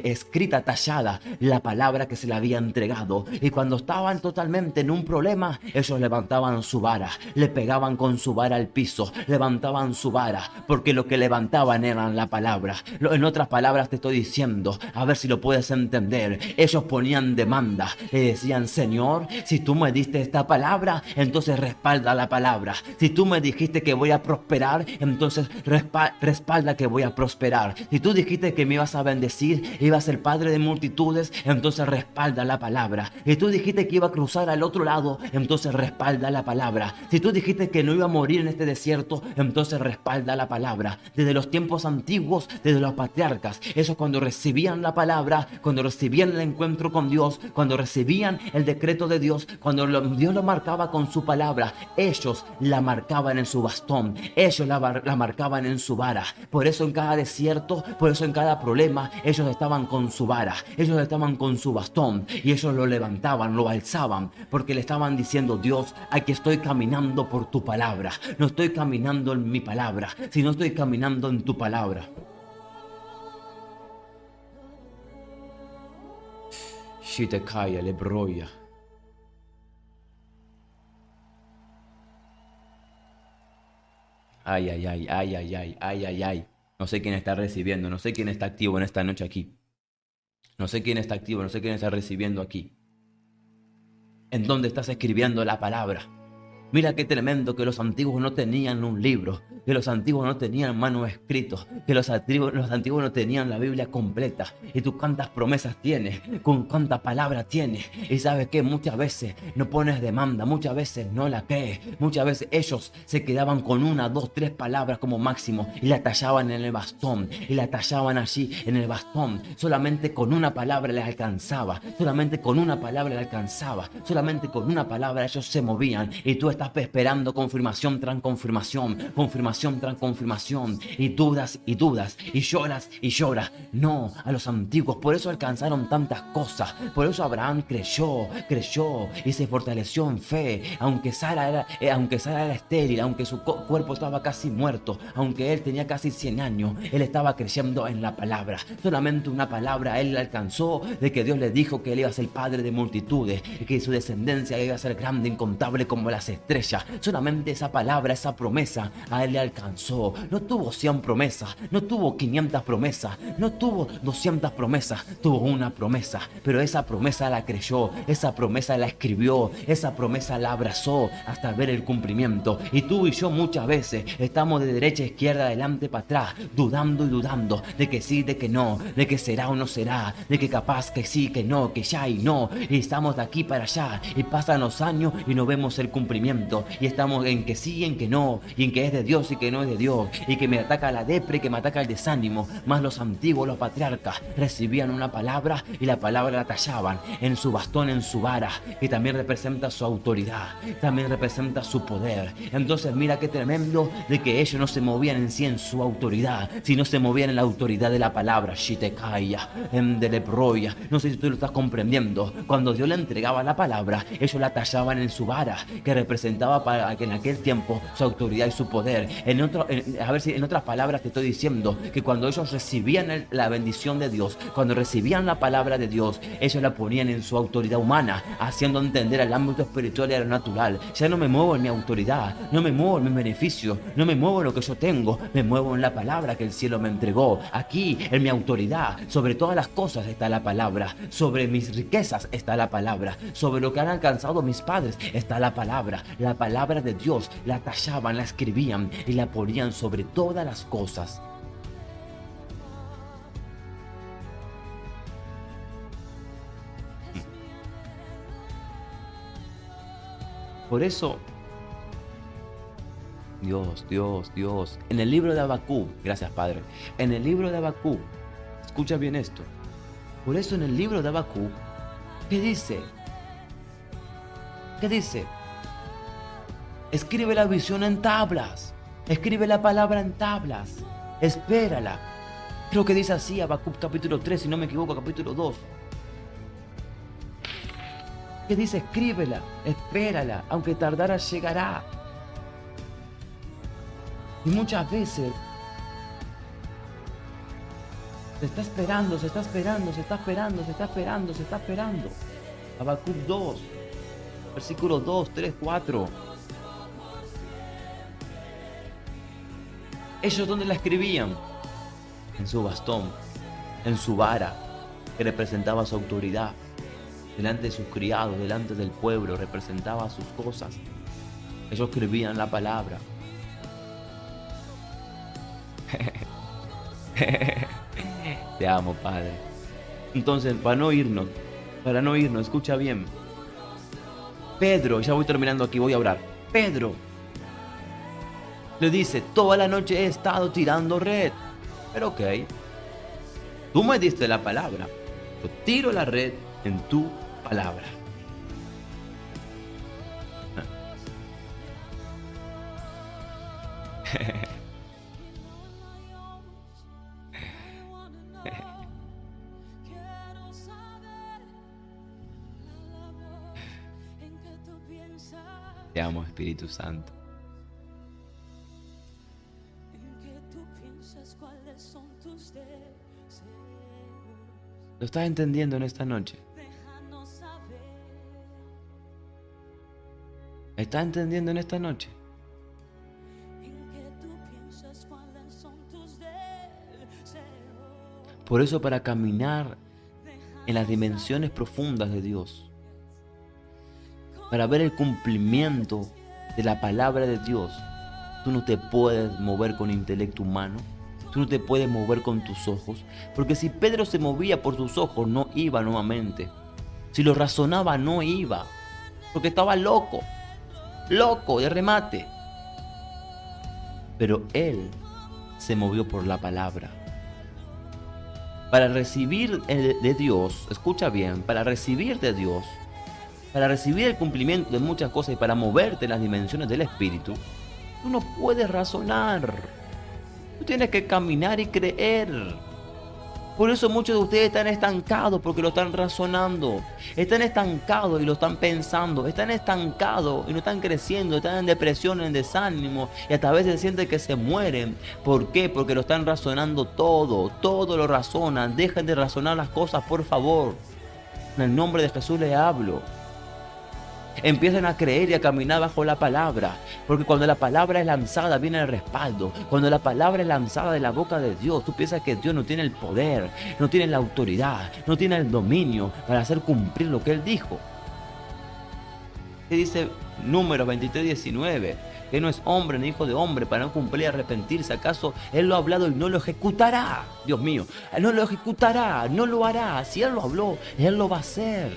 escrita, tallada, la palabra que se le había entregado. Y cuando estaban totalmente en un problema, ellos levantaban su vara, le pegaban con su vara al piso, levantaban su vara, porque lo que levantaban eran la palabra. En otras palabras te estoy diciendo, a ver si lo puedes entender. Ellos ponían demanda, le decían: Señor, si tú me diste esta palabra, entonces respalda la palabra. Si tú me dijiste que voy a prosperar, entonces respalda que voy a prosperar. Si tú dijiste que me ibas a bendecir, iba a ser padre de multitudes, entonces respalda la palabra. Si tú dijiste que iba a cruzar al otro lado, entonces respalda la palabra. Si tú dijiste que no iba a morir en este desierto, entonces respalda la palabra. Desde los tiempos antiguos, desde los patriarcas, ellos cuando recibían la palabra, cuando recibían el encuentro con Dios, cuando recibían el decreto de Dios, cuando Dios lo marcaba con su palabra, ellos la marcaban en su bastón, ellos la marcaban en su vara. Por eso en cada desierto, por eso en cada problema, ellos estaban con su vara, ellos estaban con su bastón, y ellos lo levantaban, lo alzaban, porque le estaban diciendo: Dios, aquí estoy caminando por tu palabra, no estoy caminando en mi palabra, sino estoy caminando en tu palabra. Shitekaya lebroya. Ay, ay, ay, ay, ay, ay, ay, ay, ay. No sé quién está recibiendo, no sé quién está activo en esta noche aquí. No sé quién está activo, no sé quién está recibiendo aquí. ¿En dónde estás escribiendo la palabra? Mira qué tremendo que los antiguos no tenían un libro, que los antiguos no tenían manuscritos, que los antiguos no tenían la Biblia completa. Y tú cuántas promesas tienes, con cuánta palabra tienes. Y sabes que muchas veces no pones demanda, muchas veces no la crees. Muchas veces ellos se quedaban con 1, 2, 3 palabras como máximo y la tallaban en el bastón, y la tallaban allí en el bastón. Solamente con una palabra les alcanzaba, solamente con una palabra les alcanzaba, solamente con una palabra ellos se movían. Y tú estás esperando confirmación tras confirmación, confirmación tras confirmación, y dudas y dudas, y lloras y lloras. No, a los antiguos, por eso alcanzaron tantas cosas, por eso Abraham creyó y se fortaleció en fe, aunque Sara era estéril, aunque su cuerpo estaba casi muerto, aunque él tenía casi 100 años, él estaba creyendo en la palabra. Solamente una palabra él le alcanzó, de que Dios le dijo que él iba a ser padre de multitudes y que su descendencia iba a ser grande, incontable como las estrellas. estrella. Solamente esa palabra, esa promesa a él le alcanzó. No tuvo 100 promesas, no tuvo 500 promesas, no tuvo 200 promesas, tuvo una promesa. Pero esa promesa la creyó, esa promesa la escribió, esa promesa la abrazó hasta ver el cumplimiento. Y tú y yo muchas veces estamos de derecha a izquierda, adelante para atrás, dudando y dudando de que sí, de que no, de que será o no será, de que capaz que sí, que no, que ya y no. Y estamos de aquí para allá y pasan los años y no vemos el cumplimiento. Y estamos en que sí, en que no, y en que es de Dios y que no es de Dios, y que me ataca la depre, que me ataca el desánimo. Más los antiguos, los patriarcas, recibían una palabra y la palabra la tallaban en su bastón, en su vara, que también representa su autoridad, también representa su poder. Entonces mira qué tremendo de que ellos no se movían en sí en su autoridad, sino se movían en la autoridad de la palabra. Shitekaya, de Leproya. No sé si tú lo estás comprendiendo. Cuando Dios le entregaba la palabra, ellos la tallaban en su vara, que representaba para que en aquel tiempo su autoridad y su poder. A ver si en otras palabras te estoy diciendo que cuando ellos recibían la bendición de Dios, cuando recibían la palabra de Dios, ellos la ponían en su autoridad humana, haciendo entender al ámbito espiritual y a lo natural. Ya no me muevo en mi autoridad, no me muevo en mi beneficio, no me muevo en lo que yo tengo, me muevo en la palabra que el cielo me entregó. Aquí, en mi autoridad, sobre todas las cosas está la palabra, sobre mis riquezas está la palabra, sobre lo que han alcanzado mis padres está la palabra de Dios. La tallaban, la escribían y la ponían sobre todas las cosas. Por eso, Dios, en el libro de Habacuc, gracias Padre, en el libro de Habacuc, escucha bien esto, por eso en el libro de Habacuc, ¿qué dice? ¿Qué dice? Escribe la visión en tablas, escribe la palabra en tablas, espérala. Creo que dice así Habacuc capítulo 3, si no me equivoco, capítulo 2. Que dice, escríbela, espérala, aunque tardara llegará. Y muchas veces se está esperando. Habacuc 2, versículos 2, 3, 4. ¿Ellos dónde la escribían? En su bastón, en su vara, que representaba su autoridad. Delante de sus criados, delante del pueblo, representaba sus cosas. Ellos escribían la palabra. Te amo, Padre. Entonces, para no irnos, escucha bien. Pedro, ya voy terminando aquí, voy a orar. Pedro le dice, toda la noche he estado tirando red. Pero ok, tú me diste la palabra. Yo tiro la red en tu palabra. Te amo, Espíritu Santo. ¿Lo estás entendiendo en esta noche? ¿Estás entendiendo en esta noche? Por eso, para caminar en las dimensiones profundas de Dios, para ver el cumplimiento de la palabra de Dios, tú no te puedes mover con intelecto humano, tú no te puedes mover con tus ojos, porque si Pedro se movía por sus ojos, no iba nuevamente. Si lo razonaba, no iba, porque estaba loco de remate. Pero él se movió por la palabra. Para recibir de Dios, escucha bien, para recibir de Dios, para recibir el cumplimiento de muchas cosas y para moverte en las dimensiones del Espíritu, tú no puedes razonar. Tú tienes que caminar y creer. Por eso muchos de ustedes están estancados, porque lo están razonando. Están estancados y lo están pensando. Están estancados y no están creciendo. Están en depresión, en desánimo. Y hasta a veces sienten que se mueren. ¿Por qué? Porque lo están razonando todo. Todo lo razonan. Dejen de razonar las cosas, por favor. En el nombre de Jesús les hablo. Empiezan a creer y a caminar bajo la palabra. Porque cuando la palabra es lanzada viene el respaldo. Cuando la palabra es lanzada de la boca de Dios, tú piensas que Dios no tiene el poder, no tiene la autoridad, no tiene el dominio para hacer cumplir lo que Él dijo. ¿Qué dice Números 23:19? Que no es hombre ni hijo de hombre para no cumplir y arrepentirse. ¿Acaso Él lo ha hablado y no lo ejecutará? Dios mío, no lo ejecutará, no lo hará. Si Él lo habló, Él lo va a hacer.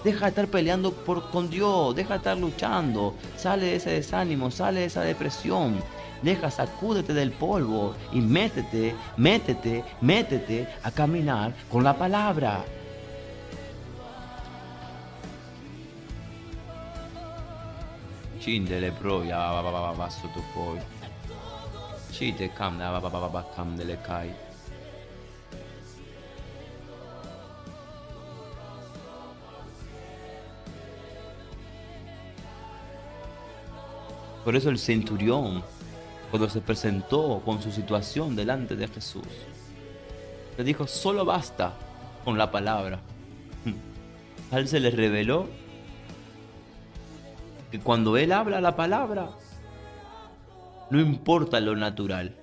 Deja de estar peleando con Dios, deja de estar luchando. Sale de ese desánimo, sale de esa depresión. Sacúdete del polvo y métete a caminar con la palabra. Cindele proia va sotto poi. Cite cam va cam delle kai. Por eso el centurión, cuando se presentó con su situación delante de Jesús, le dijo: solo basta con la palabra. A él se le reveló que cuando Él habla la palabra, no importa lo natural.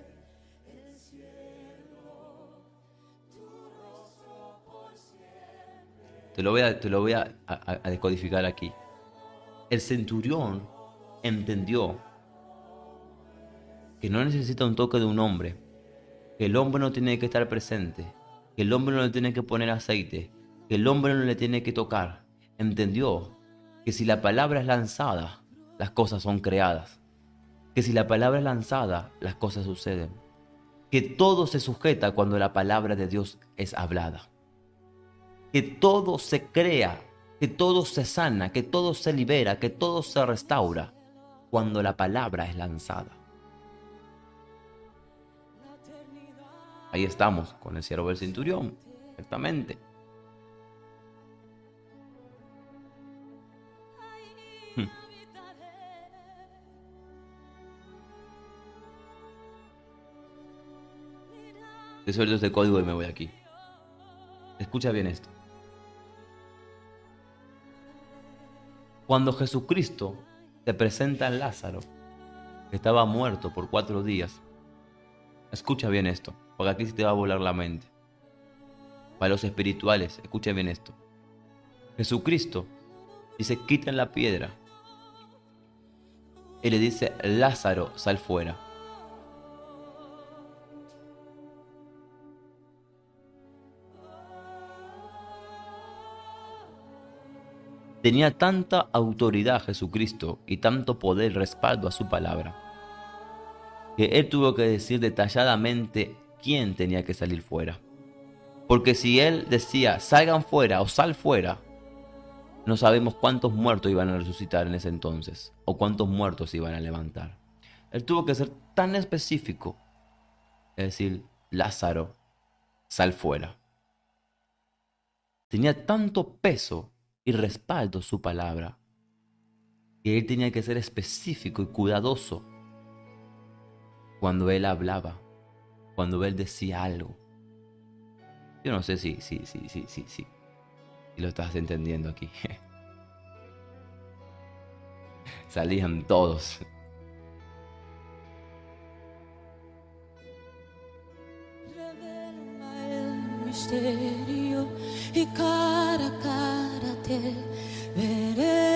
Te lo voy a decodificar aquí. El centurión entendió que no necesita un toque de un hombre, que el hombre no tiene que estar presente, que el hombre no le tiene que poner aceite, que el hombre no le tiene que tocar. Entendió que si la palabra es lanzada, las cosas son creadas. Que si la palabra es lanzada, las cosas suceden. Que todo se sujeta cuando la palabra de Dios es hablada. Que todo se crea, que todo se sana, que todo se libera, que todo se restaura cuando la palabra es lanzada. Ahí estamos con el siervo del centurión, exactamente. Te suelto este código y me voy aquí. Escucha bien esto. Cuando Jesucristo se presenta a Lázaro, que estaba muerto por 4 días, escucha bien esto, porque aquí se te va a volar la mente. Para los espirituales, escucha bien esto. Jesucristo dice: quiten la piedra. Y le dice: Lázaro, sal fuera. Tenía tanta autoridad Jesucristo y tanto poder y respaldo a su palabra, que Él tuvo que decir detalladamente quién tenía que salir fuera. Porque si Él decía: salgan fuera o sal fuera, no sabemos cuántos muertos iban a resucitar en ese entonces, o cuántos muertos iban a levantar. Él tuvo que ser tan específico, es decir: Lázaro, sal fuera. Tenía tanto peso y respaldo su palabra, que Él tenía que ser específico y cuidadoso cuando Él hablaba, cuando Él decía algo. Yo no sé si lo estás entendiendo aquí. Salían todos. Revela el misterio y cara a cara te veremos.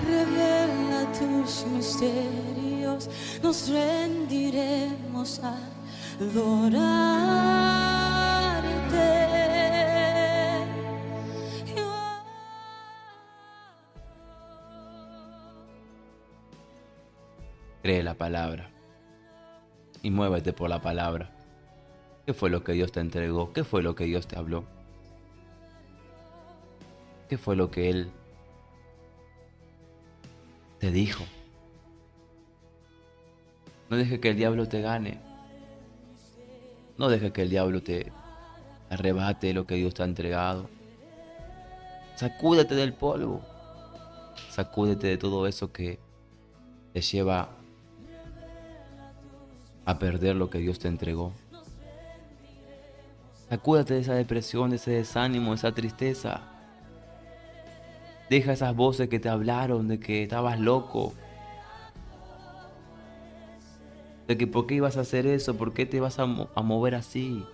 Revela tus misterios, nos rendiremos a adorarte. Cree la palabra y muévete por la palabra. ¿Qué fue lo que Dios te entregó? ¿Qué fue lo que Dios te habló? ¿Qué fue lo que Él te dijo? No dejes que el diablo te gane. No dejes que el diablo te arrebate lo que Dios te ha entregado. Sacúdete del polvo. Sacúdete de todo eso que te lleva a perder lo que Dios te entregó. Sacúdate de esa depresión, de ese desánimo, de esa tristeza. Deja esas voces que te hablaron de que estabas loco. De que por qué ibas a hacer eso, por qué te vas a mover así.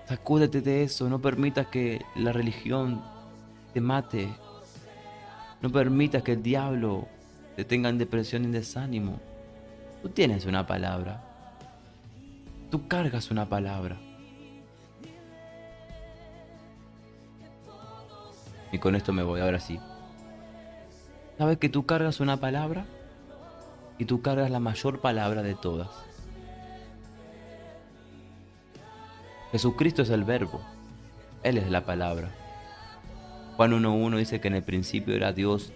Sacúdete de eso, no permitas que la religión te mate. No permitas que el diablo te tenga en depresión y en desánimo. Tú tienes una palabra. Tú cargas una palabra. Y con esto me voy, ahora sí. ¿Sabes que tú cargas una palabra? Y tú cargas la mayor palabra de todas. Jesucristo es el verbo. Él es la palabra. Juan 1:1 dice que en el principio era Dios.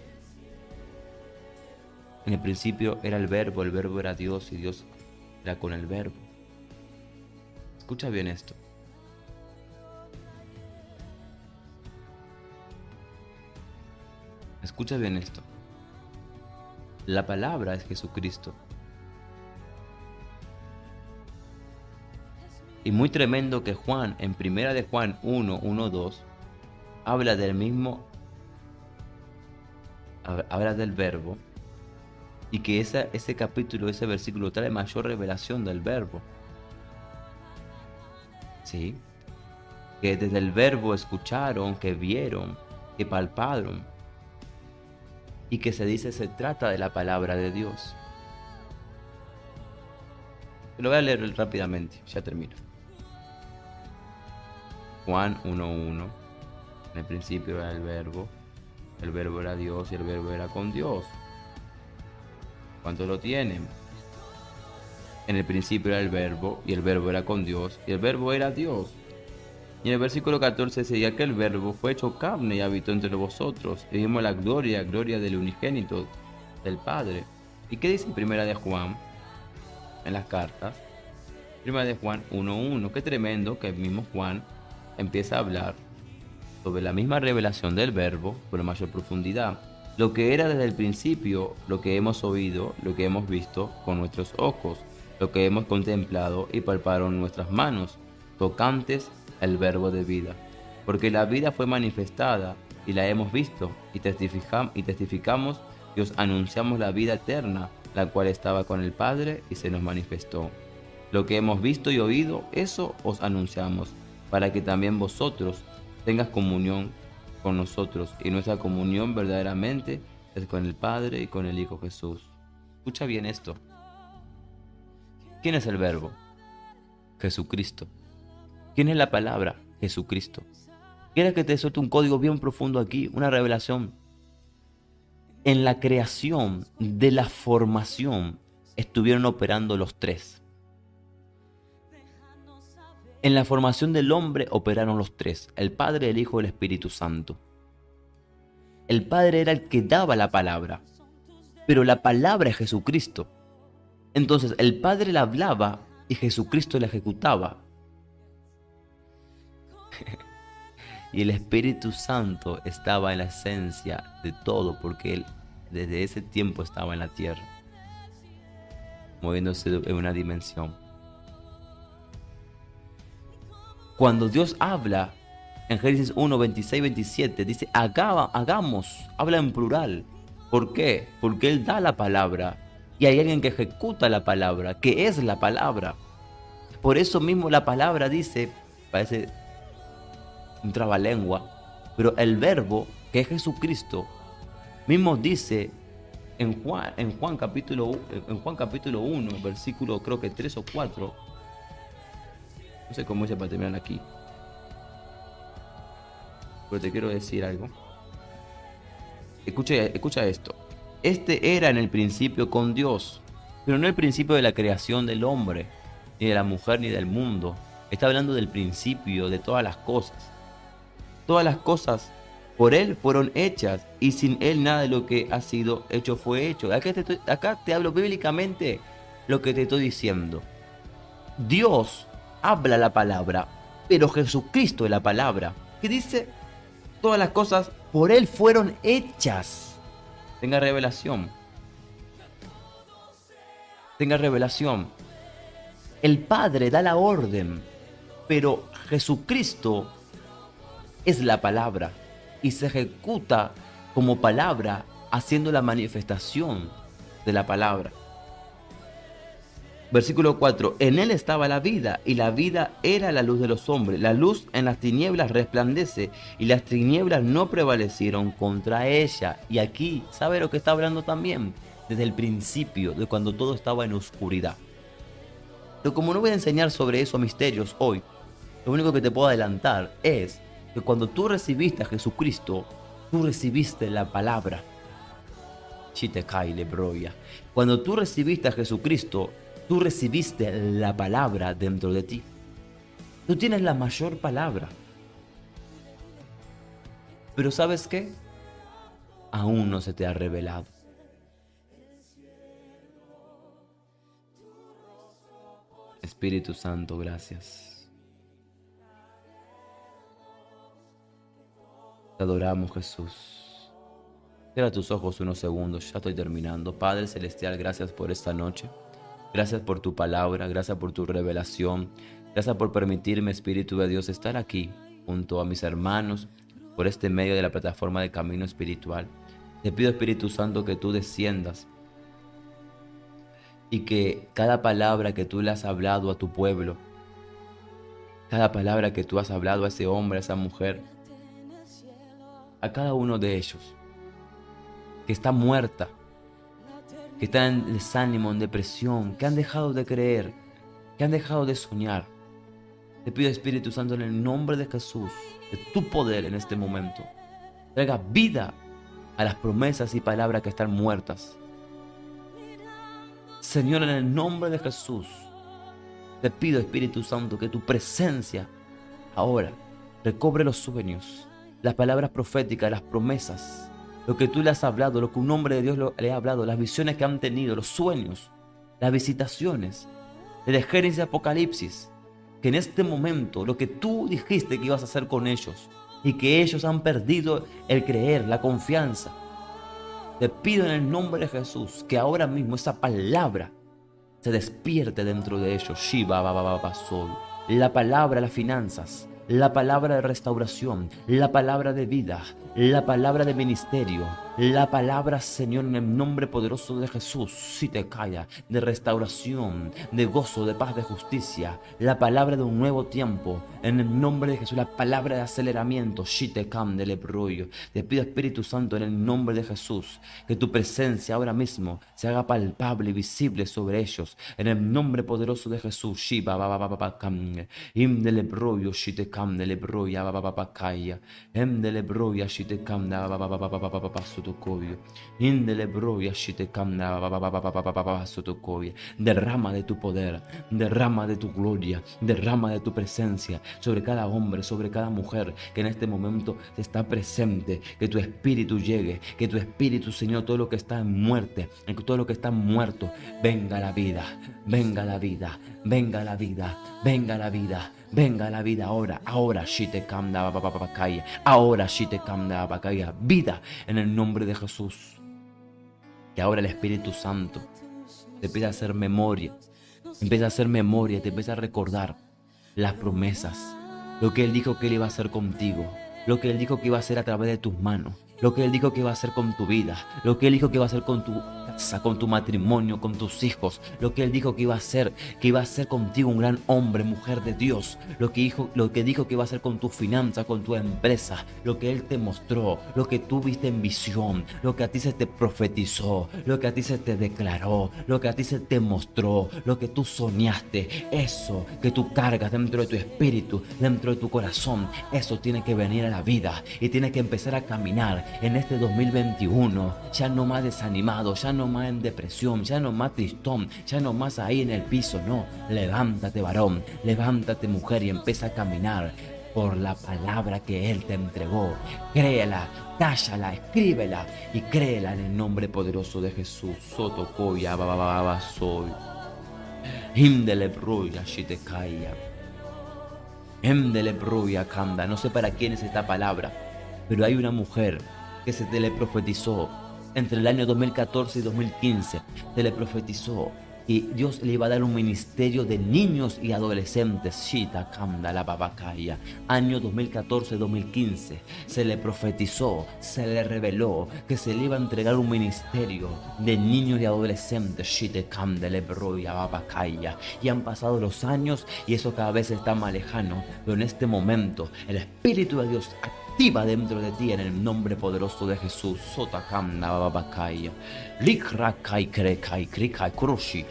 En el principio era el verbo era Dios y Dios era con el verbo. Escucha bien esto. Escucha bien esto. La palabra es Jesucristo. Y muy tremendo que Juan, en primera de Juan 1:1-2, habla del mismo, habla del verbo, y que ese capítulo, ese versículo trae mayor revelación del verbo. ¿Sí? Que desde el verbo escucharon, que vieron, que palparon, y que se trata de la palabra de Dios. Lo voy a leer rápidamente, ya termino. Juan 1:1. En el principio era el verbo era Dios y el verbo era con Dios. ¿Cuánto lo tienen? En el principio era el verbo y el verbo era con Dios y el verbo era Dios. Y en el versículo 14 decía que el verbo fue hecho carne y habitó entre vosotros. Y vimos la gloria del unigénito del Padre. ¿Y qué dice en primera de Juan? En las cartas. Primera de Juan 1:1. Qué tremendo que el mismo Juan empieza a hablar sobre la misma revelación del verbo, con mayor profundidad. Lo que era desde el principio, lo que hemos oído, lo que hemos visto con nuestros ojos, lo que hemos contemplado y palparon nuestras manos, tocantes el verbo de vida. Porque la vida fue manifestada y la hemos visto y testificamos y os anunciamos la vida eterna, la cual estaba con el Padre y se nos manifestó. Lo que hemos visto y oído, eso os anunciamos, para que también vosotros tengas comunión con nosotros, y nuestra comunión verdaderamente es con el Padre y con el Hijo Jesús. Escucha bien esto. ¿Quién es el verbo? Jesucristo. ¿Quién es la palabra? Jesucristo. ¿Quieres que te suelte un código bien profundo aquí? Una revelación. En la creación de la formación estuvieron operando los tres. En la formación del hombre operaron los tres: el Padre, el Hijo y el Espíritu Santo. El Padre era el que daba la palabra, pero la palabra es Jesucristo. Entonces el Padre la hablaba y Jesucristo la ejecutaba. Y el Espíritu Santo estaba en la esencia de todo, porque Él desde ese tiempo estaba en la tierra, moviéndose en una dimensión. Cuando Dios habla en Génesis 1, 26, 27, dice hagamos, habla en plural. ¿Por qué? Porque Él da la palabra y hay alguien que ejecuta la palabra, que es la palabra. Por eso mismo la palabra dice, parece un trabalengua, pero el verbo, que es Jesucristo, mismo dice en Juan capítulo 1, versículo creo que 3 o 4, no sé cómo dice para terminar aquí, pero te quiero decir algo. Escucha esto. Este era en el principio con Dios, pero no el principio de la creación del hombre, ni de la mujer, ni del mundo. Está hablando del principio de todas las cosas. Todas las cosas por Él fueron hechas, y sin Él nada de lo que ha sido hecho fue hecho. Acá te hablo bíblicamente lo que te estoy diciendo. Dios habla la palabra, pero Jesucristo es la palabra. ¿Qué dice? Todas las cosas por Él fueron hechas. Tenga revelación. Tenga revelación. El Padre da la orden, pero Jesucristo es la palabra y se ejecuta como palabra haciendo la manifestación de la palabra. Versículo 4. En él estaba la vida, y la vida era la luz de los hombres. La luz en las tinieblas resplandece, y las tinieblas no prevalecieron contra ella. Y aquí, ¿sabe lo que está hablando también? Desde el principio, de cuando todo estaba en oscuridad. Pero como no voy a enseñar sobre esos misterios hoy, lo único que te puedo adelantar es que cuando tú recibiste a Jesucristo, tú recibiste la palabra. Cuando tú recibiste a Jesucristo, tú recibiste la palabra dentro de ti. Tú tienes la mayor palabra. Pero ¿sabes qué? Aún no se te ha revelado. Espíritu Santo, gracias. Te adoramos, Jesús. Cierra tus ojos unos segundos, ya estoy terminando. Padre Celestial, gracias por esta noche. Gracias por tu palabra, gracias por tu revelación. Gracias por permitirme, Espíritu de Dios, estar aquí junto a mis hermanos por este medio de la plataforma de Camino Espiritual. Te pido, Espíritu Santo, que tú desciendas y que cada palabra que tú le has hablado a tu pueblo, cada palabra que tú has hablado a ese hombre, a esa mujer, a cada uno de ellos que está muerta, que están en desánimo, en depresión, que han dejado de creer, que han dejado de soñar. Te pido, Espíritu Santo, en el nombre de Jesús, de tu poder en este momento, traiga vida a las promesas y palabras que están muertas. Señor, en el nombre de Jesús, te pido, Espíritu Santo, que tu presencia ahora recobre los sueños, las palabras proféticas, las promesas, lo que tú le has hablado, lo que un hombre de Dios le ha hablado, las visiones que han tenido, los sueños, las visitaciones, de Génesis y Apocalipsis, que en este momento lo que tú dijiste que ibas a hacer con ellos y que ellos han perdido el creer, la confianza. Te pido en el nombre de Jesús que ahora mismo esa palabra se despierte dentro de ellos. La palabra, las finanzas, la palabra de restauración, la palabra de vida, la palabra de ministerio, la palabra, Señor, en el nombre poderoso de Jesús, si te calla, de restauración, de gozo, de paz, de justicia, la palabra de un nuevo tiempo, en el nombre de Jesús, la palabra de aceleramiento, si te cam del ebrollo. Te pido, Espíritu Santo, en el nombre de Jesús, que tu presencia ahora mismo se haga palpable y visible sobre ellos, en el nombre poderoso de Jesús, si ba ba ba ba ba cam, im del ebrollo, si te cam del ebrollo, ba ba ba ba calla, em del ebrollo, si te cam da ba ba ba ba ba ba ba ba sotokovio, in del ebrollo, si te cam da ba ba ba ba ba ba ba sotokovio. Derrama de tu poder, derrama de tu gloria, derrama de tu presencia sobre cada hombre, sobre cada mujer que en este momento está presente. Que tu espíritu llegue, que tu espíritu, Señor, todo lo que está en muerte, todo lo que está muerto, venga a la vida, venga a la vida, venga a la vida, venga a la vida. Venga a la vida ahora, ahora shite kamda bababakaya, ahora shite kamda babakaya, vida en el nombre de Jesús. Que ahora el Espíritu Santo te empieza a hacer memoria, empieza a hacer memoria, te empieza a recordar las promesas, lo que Él dijo que Él iba a hacer contigo, lo que Él dijo que iba a hacer a través de tus manos, lo que Él dijo que iba a hacer con tu vida, lo que Él dijo que iba a hacer con tu casa, con tu matrimonio, con tus hijos, lo que Él dijo que iba a hacer contigo un gran hombre, mujer de Dios, lo que dijo que iba a hacer con tu finanza, con tu empresa, lo que Él te mostró, lo que tú viste en visión, lo que a ti se te profetizó, lo que a ti se te declaró, lo que a ti se te mostró, lo que tú soñaste, eso que tú cargas dentro de tu espíritu, dentro de tu corazón, eso tiene que venir a la vida y tiene que empezar a caminar en este 2021, ya no más desanimado, ya no más en depresión, ya no más tristón, ya no más ahí en el piso, no, levántate varón, levántate mujer y empieza a caminar por la palabra que Él te entregó, créela, cállala, escríbela y créela en el nombre poderoso de Jesús. Sotokoya bababa soy, himdele bruya shitekaya, himdele bruya kanda. No sé para quién es esta palabra, pero hay una mujer que se le profetizó entre el año 2014 y 2015. Se le profetizó Y Dios le iba a dar un ministerio de niños y adolescentes. Shita Kanda la Babakaya. Año 2014-2015. Se le profetizó, se le reveló que se le iba a entregar un ministerio de niños y adolescentes. Shite Kanda le Broya Babakaya. Y han pasado los años y eso cada vez está más lejano. Pero en este momento, el Espíritu de Dios activa dentro de ti en el nombre poderoso de Jesús. Sotakanda babakaya. Likrakai krekai krikai krushi.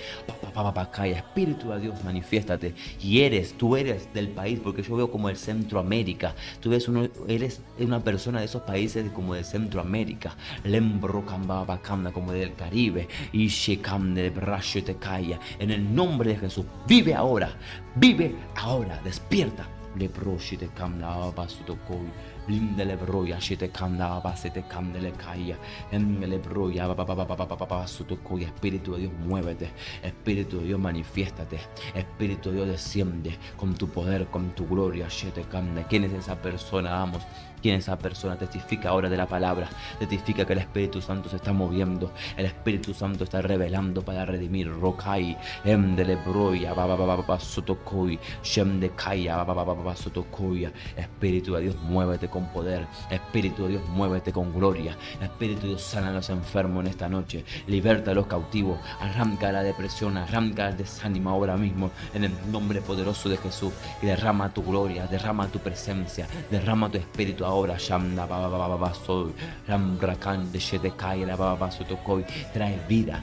Babakaya. Espíritu de Dios, manifiéstate. Y tú eres del país, porque yo veo como el Centroamérica. Tú eres una persona de esos países como de Centroamérica. Lembrokan babakanda, como del Caribe. Y shekam de brashetekaya. En el nombre de Jesús. Vive ahora, despierta. Lebroshi te kamna basutokoi. Lindele broya shite kanda basete kandele kaya. Endele broya basutokoi. Espíritu de Dios, muévete. Espíritu de Dios, manifiéstate. Espíritu de Dios, desciende con tu poder, con tu gloria. Shite kanda. ¿Quién es esa persona? Vamos. ¿Quién es esa persona? Testifica ahora de la palabra. Testifica que el Espíritu Santo se está moviendo. El Espíritu Santo está revelando para redimir. Rokai, Emdele Broya, Sotokoi, Shem de Kaya, Sotokoya. Espíritu de Dios, muévete con poder. Espíritu de Dios, muévete con gloria. Espíritu de Dios, sana a los enfermos en esta noche. Liberta a los cautivos. Arranca la depresión, arranca el desánimo ahora mismo. En el nombre poderoso de Jesús. Y derrama tu gloria, derrama tu presencia, derrama tu espíritu ahora. Shamda baba soy Rambrakan de Shedekai la baba sotokoi. Trae vida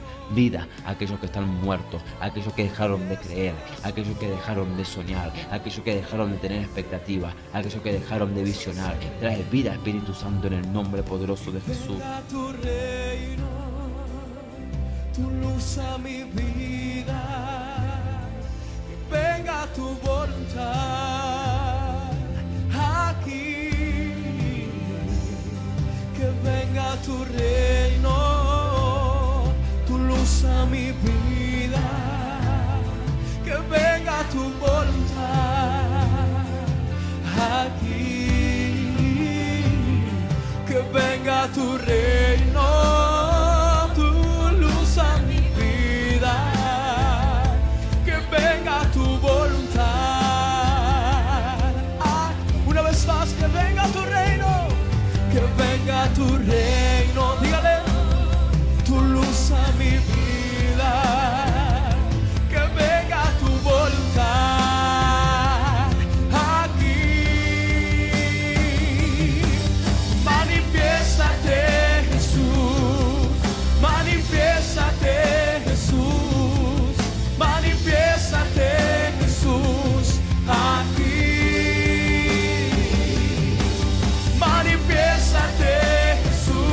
a aquellos que están muertos, a aquellos que dejaron de creer, a aquellos que dejaron de soñar, a aquellos que dejaron de tener expectativas, a aquellos que dejaron de visionar. Trae vida, Espíritu Santo, en el nombre poderoso de Jesús. Venga tu reino, tu luz a mi vida, que venga tu voluntad aquí, que venga tu reino, tu luz a mi vida, que venga tu voluntad aquí, que venga tu reino, tu luz a mi vida, que venga tu voluntad. Una vez más, que venga tu reino, que venga tu reino, dígale, tu luz a mi vida, que venga tu voluntad aquí. Manifiéstate, Jesús, manifiéstate, Jesús, manifiéstate, Jesús, aquí. Manifiéstate, Jesús.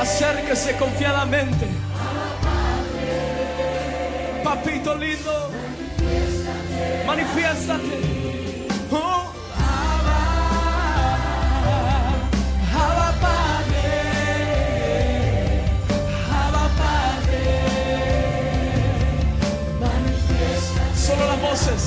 Acérquese confiadamente. Papito lindo, manifiéstate. Oh. Abba Padre, Abba Padre, manifiéstate. Solo las voces.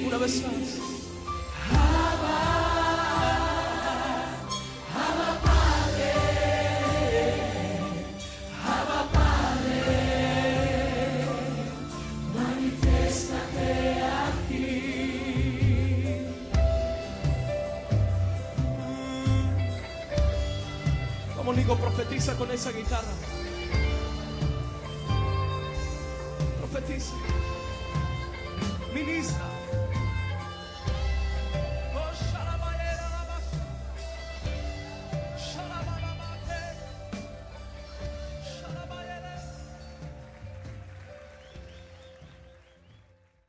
Una vez más. Manifiéstate aquí. Vamos, Nico, profetiza con esa guitarra. Profetiza. Ministra.